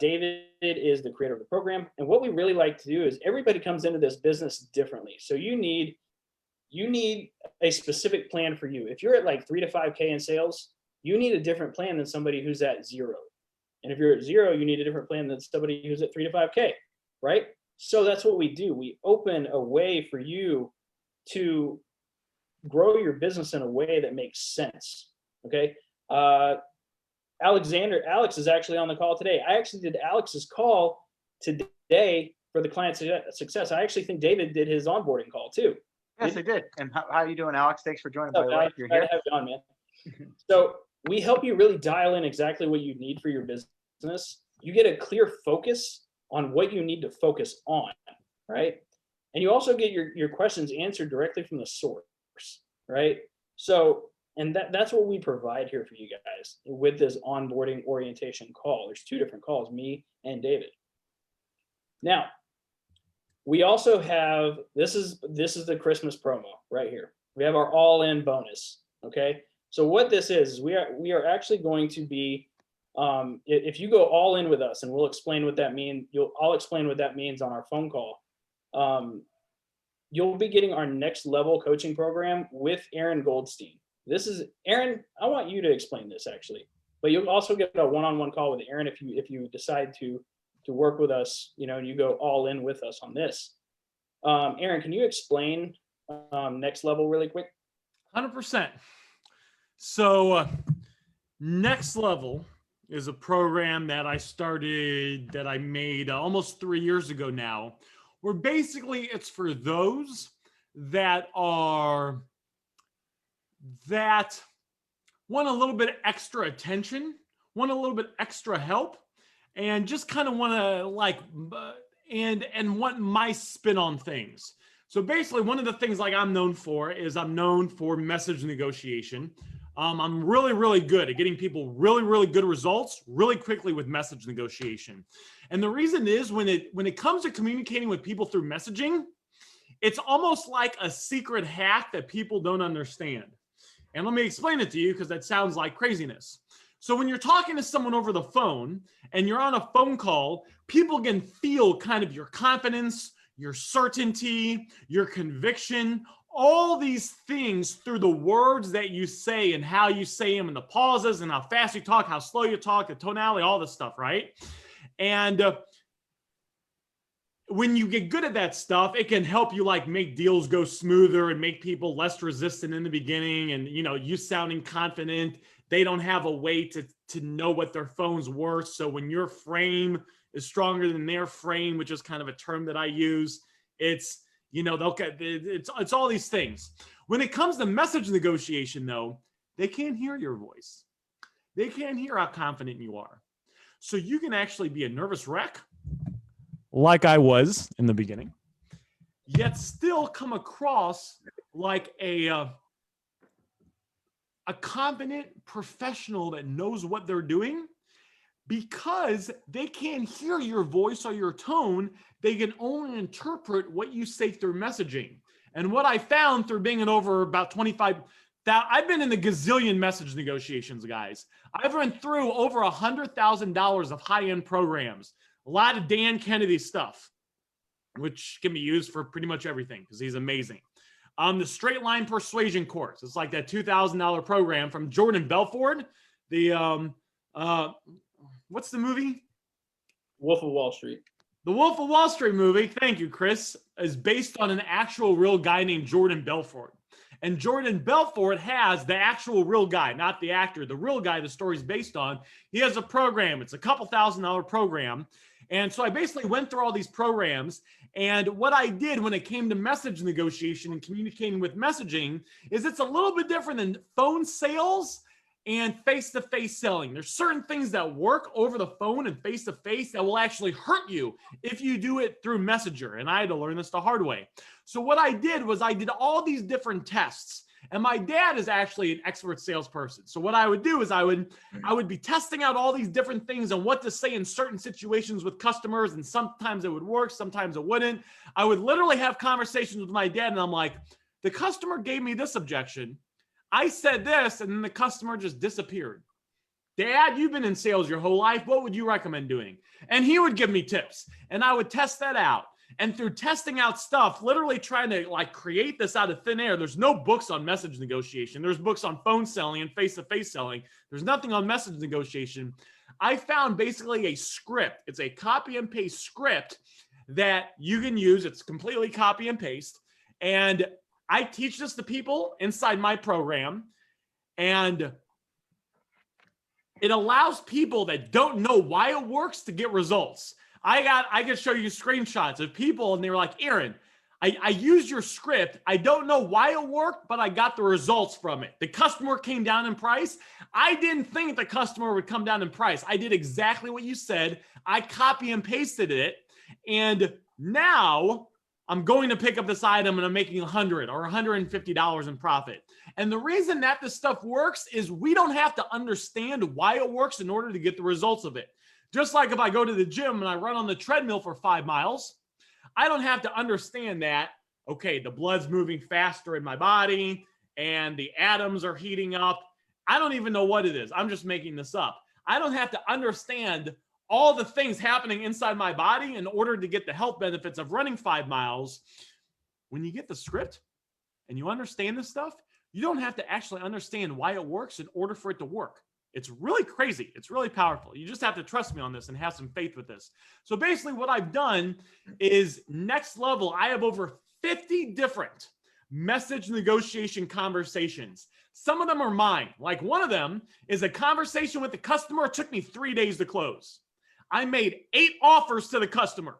David is the creator of the program. And what we really like to do is everybody comes into this business differently. So you need a specific plan for you. If you're at like 3 to 5K in sales, you need a different plan than somebody who's at 0. And if you're at 0, you need a different plan than somebody who's at 3 to 5K, right? So that's what we do. We open a way for you to grow your business in a way that makes sense, okay? Alex is actually on the call today. I actually did Alex's call today for the client success. I actually think David did his onboarding call too. Yes, I did. And how are you doing, Alex? Thanks for joining. By the way, you're here. Have you on, man. So we help you really dial in exactly what you need for your business. You get a clear focus on what you need to focus on, right? And you also get your questions answered directly from the source, right? So, and that's what we provide here for you guys with this onboarding orientation call. There's 2 different calls, me and David. Now, we also have, this is the Christmas promo right here. We have our all-in bonus, okay? So what this is we are actually going to be, if you go all in with us, and we'll explain what that means, I'll explain what that means on our phone call. You'll be getting our next level coaching program with Aaron Goldstein. This is Aaron. I want you to explain this actually, but you'll also get a one-on-one call with Aaron if you decide to work with us, and you go all in with us on this. Aaron, can you explain next level really quick? 100%. So next level is a program that I made almost 3 years ago now, where basically it's for those that want a little bit extra attention, want a little bit extra help, and just kind of want to and want my spin on things. So basically one of the things I'm known for message negotiation. I'm really, really good at getting people really, really good results really quickly with message negotiation. And the reason is when it comes to communicating with people through messaging, it's almost like a secret hack that people don't understand. And let me explain it to you, because that sounds like craziness. So when you're talking to someone over the phone and you're on a phone call, people can feel kind of your confidence, your certainty, your conviction, all these things through the words that you say and how you say them and the pauses and how fast you talk, how slow you talk, the tonality, all this stuff, right? And when you get good at that stuff, it can help you make deals go smoother and make people less resistant in the beginning. And, you sounding confident, they don't have a way to know what their phone's worth. So when your frame is stronger than their frame, which is kind of a term that I use, it's all these things. When it comes to message negotiation, though, they can't hear your voice. They can't hear how confident you are. So you can actually be a nervous wreck, like I was in the beginning, yet still come across like a confident professional that knows what they're doing. Because they can't hear your voice or your tone, they can only interpret what you say through messaging. And what I found through being in over about 25, I've been in the gazillion message negotiations, guys. I've run through over $100,000 of high-end programs, a lot of Dan Kennedy stuff, which can be used for pretty much everything because he's amazing. The Straight Line Persuasion course. It's like that $2,000 program from Jordan Belfort. The what's the movie? Wolf of Wall Street. The Wolf of Wall Street movie, thank you, Chris, is based on an actual real guy named Jordan Belfort. And Jordan Belfort has the actual real guy, not the actor, the real guy the story's based on. He has a program. It's a couple $1,000 program. And so I basically went through all these programs. And what I did when it came to message negotiation and communicating with messaging is it's a little bit different than phone sales and face-to-face selling. There's certain things that work over the phone and face-to-face that will actually hurt you if you do it through Messenger. And I had to learn this the hard way. So what I did was I did all these different tests. And my dad is actually an expert salesperson. So what I would do is I would be testing out all these different things on what to say in certain situations with customers. And sometimes it would work, sometimes it wouldn't. I would literally have conversations with my dad and I'm like, the customer gave me this objection. I said this, and then the customer just disappeared. Dad, you've been in sales your whole life. What would you recommend doing? And he would give me tips, and I would test that out. And through testing out stuff, literally trying to like create this out of thin air. There's no books on message negotiation. There's books on phone selling and face-to-face selling. There's nothing on message negotiation. I found basically a script. It's a copy and paste script that you can use. It's completely copy and paste. And I teach this to people inside my program, and it allows people that don't know why it works to get results. I can show you screenshots of people, and they were like, Aaron, I used your script. I don't know why it worked, but I got the results from it. The customer came down in price. I didn't think the customer would come down in price. I did exactly what you said. I copy and pasted it, and now I'm going to pick up this item and I'm making $100 or $150 in profit. And the reason that this stuff works is we don't have to understand why it works in order to get the results of it. Just like if I go to the gym and I run on the treadmill for 5 miles, I don't have to understand that, okay, the blood's moving faster in my body and the atoms are heating up. I don't even know what it is. I'm just making this up. I don't have to understand all the things happening inside my body in order to get the health benefits of running 5 miles. When you get the script and you understand this stuff, you don't have to actually understand why it works in order for it to work. It's really crazy. It's really powerful. You just have to trust me on this and have some faith with this. So basically what I've done is next level. I have over 50 different message negotiation conversations. Some of them are mine. Like one of them is a conversation with the customer. It took me 3 days to close. I made 8 offers to the customer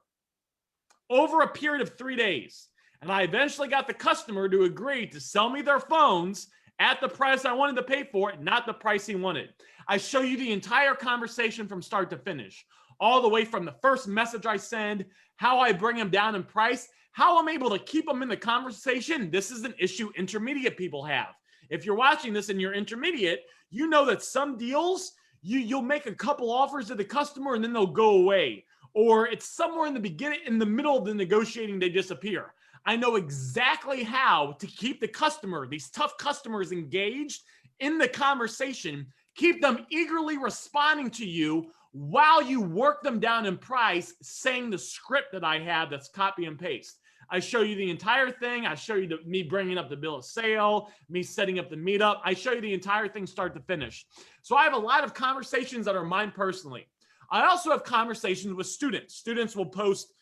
over a period of 3 days. And I eventually got the customer to agree to sell me their phones at the price I wanted to pay for it, not the price he wanted. I show you the entire conversation from start to finish, all the way from the first message I send, how I bring them down in price, how I'm able to keep them in the conversation. This is an issue intermediate people have. If you're watching this and you're intermediate, you know that some deals, you'll make a couple offers to the customer and then they'll go away. Or it's somewhere in the beginning, in the middle of the negotiating, they disappear. I know exactly how to keep the customer, these tough customers, engaged in the conversation, keep them eagerly responding to you while you work them down in price, saying the script that I have that's copy and paste. I show you the entire thing. I show you me bringing up the bill of sale, me setting up the meetup. I show you the entire thing start to finish. So I have a lot of conversations that are mine personally. I also have conversations with students. Students will post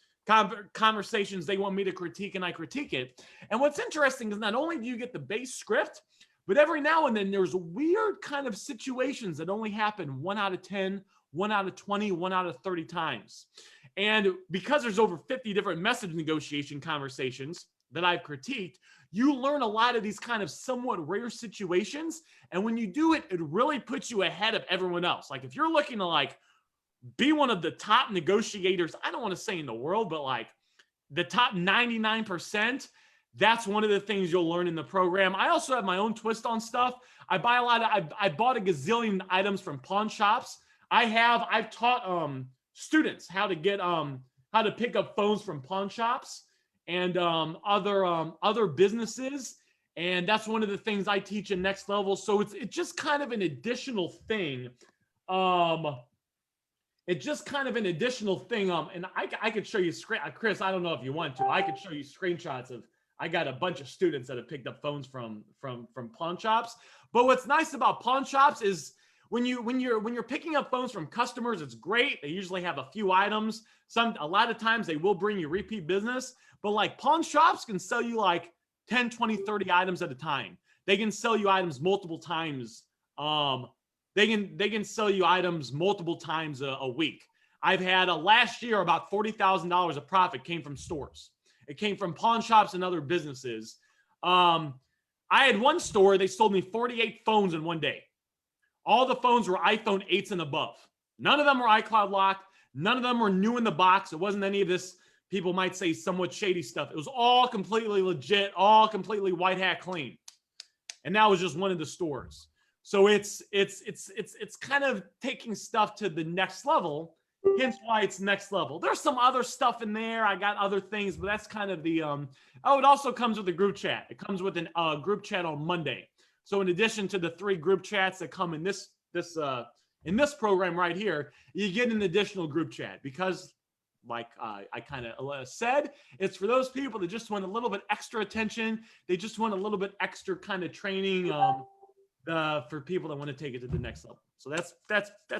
conversations they want me to critique, and I critique it. And what's interesting is not only do you get the base script, but every now and then there's weird kind of situations that only happen 1 out of 10, 1 out of 20, 1 out of 30 times. And because there's over 50 different message negotiation conversations that I've critiqued, you learn a lot of these kind of somewhat rare situations. And when you do it, it really puts you ahead of everyone else. Like if you're looking to like be one of the top negotiators, I don't want to say in the world, but like the top 99%, that's one of the things you'll learn in the program. I also have my own twist on stuff. I bought a gazillion items from pawn shops. I've taught students how to pick up phones from pawn shops and other businesses. And that's one of the things I teach in Next Level. So it's just kind of an additional thing. It's just kind of an additional thing. And I could show you, Chris, I don't know if you want to, I could show you screenshots of I got a bunch of students that have picked up phones from pawn shops. But what's nice about pawn shops is when you're picking up phones from customers, it's great. They usually have a few items. A lot of times they will bring you repeat business, but like pawn shops can sell you like 10, 20, 30 items at a time. They can sell you items multiple times. They can sell you items multiple times a week. I've had last year about $40,000 of profit came from stores. It came from pawn shops and other businesses. I had one store, they sold me 48 phones in one day. All the phones were iPhone 8s and above. None of them were iCloud locked. None of them were new in the box. It wasn't any of this, people might say, somewhat shady stuff. It was all completely legit, all completely white hat clean. And that was just one of the stores. So it's kind of taking stuff to the next level. Hence why it's next level. There's some other stuff in there. I got other things, but that's kind of the, oh, it also comes with a group chat. It comes with a group chat on Monday. So in addition to the 3 group chats that come in this program right here, you get an additional group chat because like I kind of said, it's for those people that just want a little bit extra attention. They just want a little bit extra kind of training for people that want to take it to the next level. So that's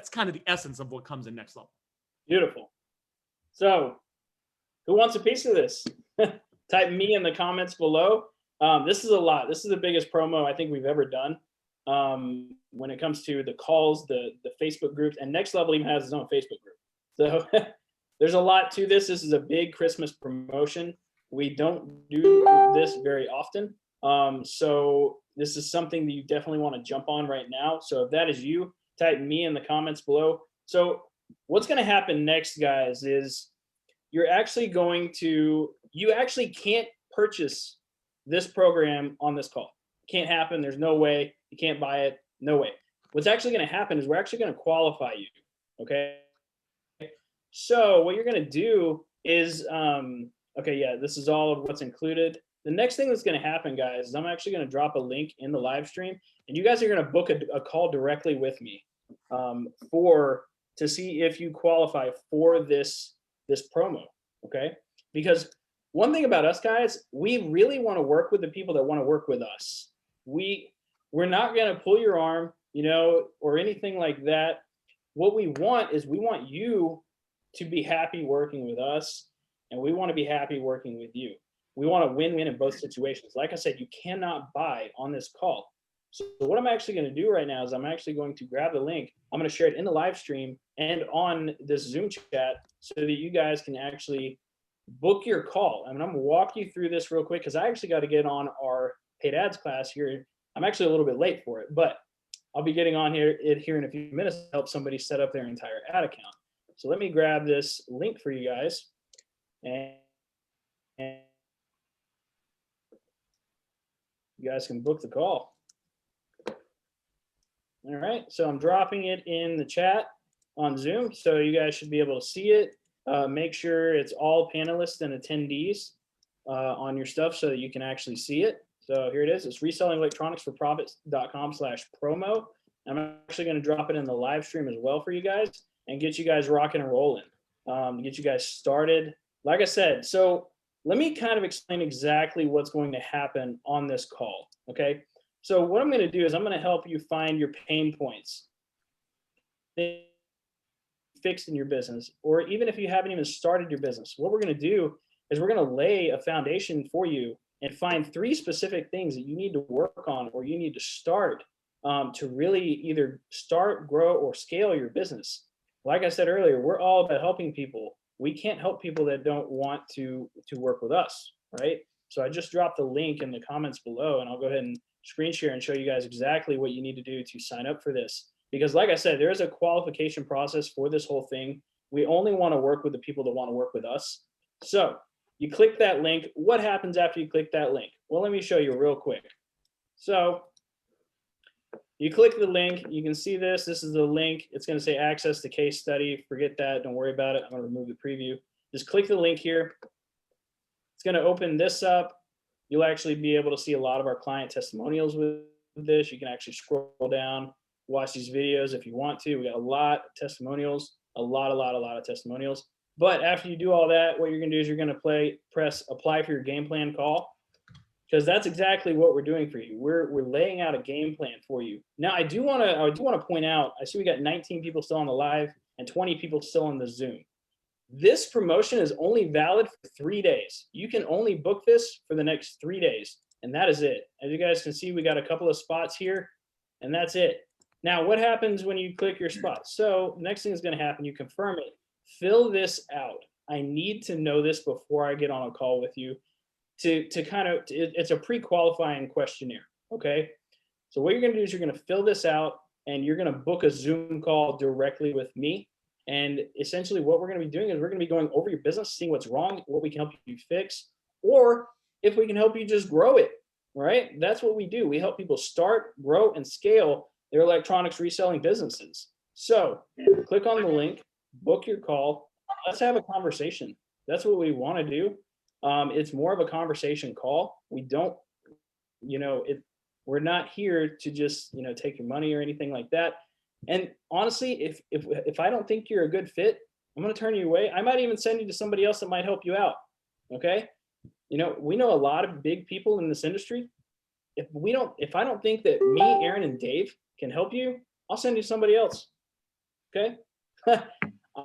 kind of the essence of what comes in next level. Beautiful. So who wants a piece of this? Type me in the comments below. This is a lot. This is the biggest promo I think we've ever done when it comes to the calls, the Facebook groups, and Next Level even has its own Facebook group. So there's a lot to this. This is a big Christmas promotion. We don't do this very often. So this is something that you definitely want to jump on right now. So if that is you, type me in the comments below. So what's going to happen next, guys, is you actually can't purchase this program on this call. Can't happen. There's no way. You can't buy it. No way. What's actually going to happen is we're actually going to qualify you. Okay. So what you're going to do is, okay, yeah, this is all of what's included. The next thing that's going to happen, guys, is I'm actually going to drop a link in the live stream, and you guys are going to book a call directly with me to see if you qualify for this promo. Okay. Because one thing about us, guys, we really want to work with the people that want to work with us. We're not going to pull your arm, or anything like that. What we want is we want you to be happy working with us, and we want to be happy working with you. We want to win-win in both situations. Like I said, you cannot buy on this call. So what I'm actually going to do right now is I'm actually going to grab the link. I'm going to share it in the live stream and on this Zoom chat so that you guys can actually book your call. I'm going to walk you through this real quick because I actually got to get on our paid ads class here. I'm actually a little bit late for it, but I'll be getting on here in a few minutes to help somebody set up their entire ad account. So let me grab this link for you guys. And you guys can book the call. All right, so I'm dropping it in the chat on Zoom, so you guys should be able to see it. Make sure it's all panelists and attendees on your stuff so that you can actually see it. So here it is. It's resellingelectronicsforprofits.com/promo. I'm actually going to drop it in the live stream as well for you guys and get you guys rocking and rolling, get you guys started. Like I said, so let me kind of explain exactly what's going to happen on this call, okay? So what I'm going to do is I'm going to help you find your pain points fixed in your business, or even if you haven't even started your business. What we're going to do is we're going to lay a foundation for you and find 3 specific things that you need to work on or you need to start to really either start, grow, or scale your business. Like I said earlier, we're all about helping people. We can't help people that don't want to work with us, right? So I just dropped the link in the comments below, and I'll go ahead and screen share and show you guys exactly what you need to do to sign up for this. Because like I said, there is a qualification process for this whole thing. We only want to work with the people that want to work with us. So you click that link. What happens after you click that link? Well, let me show you real quick. So you click the link, you can see this. This is the link. It's going to say access to case study. Forget that. Don't worry about it. I'm going to remove the preview. Just click the link here. It's going to open this up. You'll actually be able to see a lot of our client testimonials with this. You can actually scroll down, watch these videos if you want to. We got a lot of testimonials, a lot of testimonials. But after you do all that, what you're going to do is you're going to press apply for your game plan call. because that's exactly what we're doing for you. We're laying out a game plan for you. Now, I do want to point out, I see we got 19 people still on the live and 20 people still on the Zoom. This promotion is only valid for 3 days. You can only book this for the next 3 days, and that is it. As you guys can see, we got a couple of spots here, and that's it. Now, what happens when you click your spot? So next thing is going to happen, you confirm it. Fill this out. I need to know this before I get on a call with you. It's a pre-qualifying questionnaire, okay? So what you're gonna do is you're gonna fill this out and you're gonna book a Zoom call directly with me. And essentially what we're gonna be doing is we're gonna be going over your business, seeing what's wrong, what we can help you fix, or if we can help you just grow it, right? That's what we do. We help people start, grow, and scale their electronics reselling businesses. So click on the link, book your call, let's have a conversation. That's what we wanna do. It's more of a conversation call. We don't, we're not here to just, take your money or anything like that. And honestly, if I don't think you're a good fit, I'm going to turn you away. I might even send you to somebody else that might help you out. Okay. We know a lot of big people in this industry. If I don't think that me, Aaron, and Dave can help you, I'll send you to somebody else. Okay.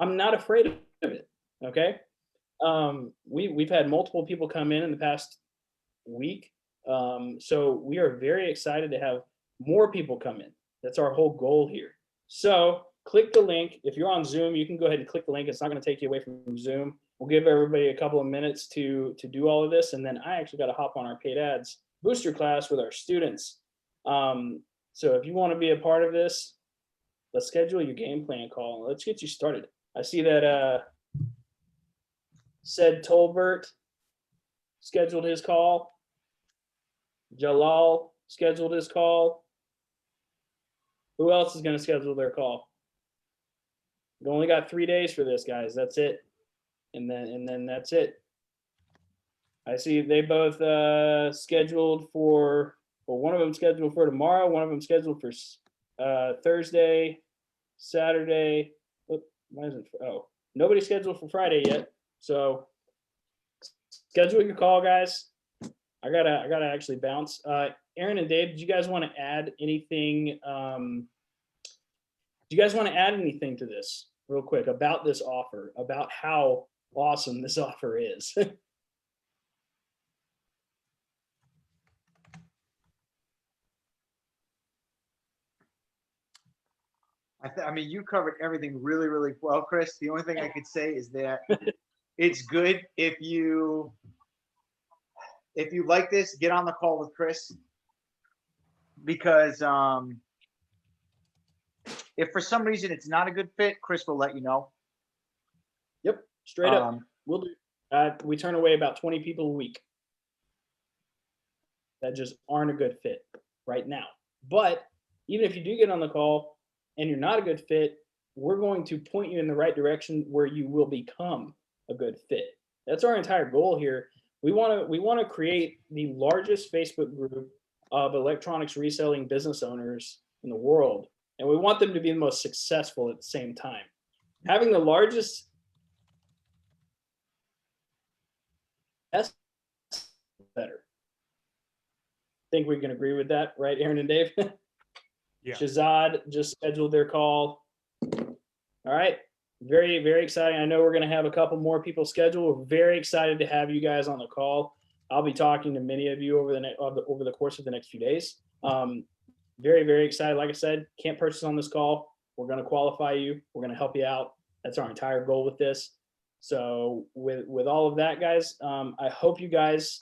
I'm not afraid of it. Okay. We've had multiple people come in the past week. So we are very excited to have more people come in. That's our whole goal here. So click the link. If you're on Zoom, you can go ahead and click the link. It's not going to take you away from Zoom. We'll give everybody a couple of minutes to do all of this. And then I actually got to hop on our paid ads booster class with our students. So if you want to be a part of this, let's schedule your game plan call. Let's get you started. I see that, said Tolbert scheduled his call. Jalal scheduled his call. Who else is going to schedule their call? We only got 3 days for this, guys. That's it. And then that's it. I see they both scheduled for, well, one of them scheduled for tomorrow, one of them scheduled for Thursday, Saturday. Why isn't, oh, nobody scheduled for Friday yet. So schedule your call, guys. I gotta actually bounce. Aaron and Dave, did you guys want to add anything? Do you guys want to add anything to this real quick about this offer, about how awesome this offer is? I mean, you covered everything really, really well, Chris. The only thing I could say is that it's good if you like this, get on the call with Chris, because if for some reason it's not a good fit, Chris will let you know. Yep, straight up. We'll do. We turn away about 20 people a week that just aren't a good fit right now. But even if you do get on the call and you're not a good fit, we're going to point you in the right direction where you will become a good fit. That's our entire goal here. We want to create the largest Facebook group of electronics reselling business owners in the world, and we want them to be the most successful at the same time. Having the largest, that's better. Think we can agree with that, right, Aaron and Dave? Yeah. Shazad just scheduled their call. All right. Very, very exciting. I know we're going to have a couple more people scheduled. We're very excited to have you guys on the call. I'll be talking to many of you over the course of the next few days. Very, very excited. Like I said, can't purchase on this call. We're going to qualify you. We're going to help you out. That's our entire goal with this. So with all of that, guys, I hope you guys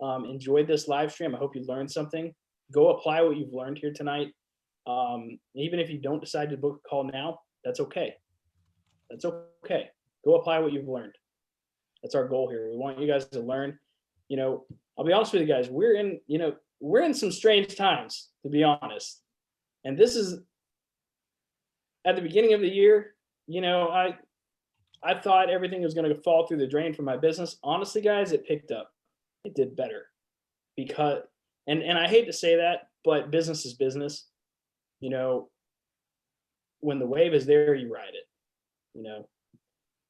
enjoyed this live stream. I hope you learned something. Go apply what you've learned here tonight. Even if you don't decide to book a call now, that's okay. That's okay. Go apply what you've learned. That's our goal here. We want you guys to learn. I'll be honest with you guys, we're in some strange times, to be honest. And this is at the beginning of the year, I thought everything was going to fall through the drain for my business. Honestly, guys, it picked up. It did better because, and I hate to say that, but business is business. When the wave is there, you ride it.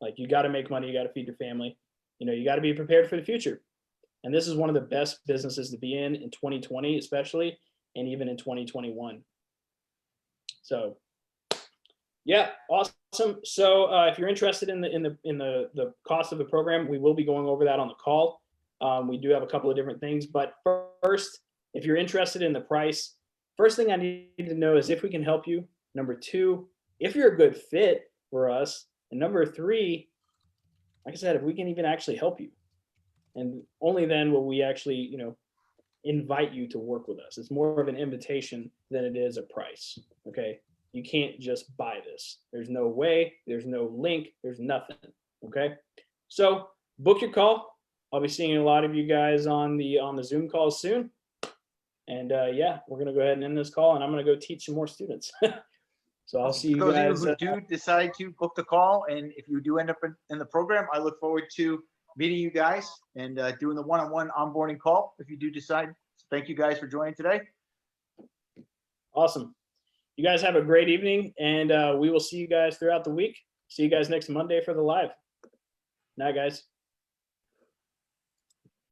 Like, you got to make money, you got to feed your family, you got to be prepared for the future. And this is one of the best businesses to be in 2020, especially, and even in 2021. So yeah, awesome. So if you're interested in the cost of the program, we will be going over that on the call. We do have a couple of different things, but first, if you're interested in the price, first thing I need to know is if we can help you. Number two, if you're a good fit for us. And number three, like I said, if we can even actually help you. And only then will we actually, you know, invite you to work with us. It's more of an invitation than it is a price. Okay. You can't just buy this. There's no way, there's no link, there's nothing. Okay. So book your call. I'll be seeing a lot of you guys on the Zoom calls soon. And yeah, we're gonna go ahead and end this call, and I'm gonna go teach some more students. So I'll see you For those guys. of you who do decide to book the call, and if you do end up in the program, I look forward to meeting you guys and doing the one-on-one onboarding call if you do decide. So thank you guys for joining today. Awesome. You guys have a great evening, and we will see you guys throughout the week. See you guys next Monday for the live. Night, guys.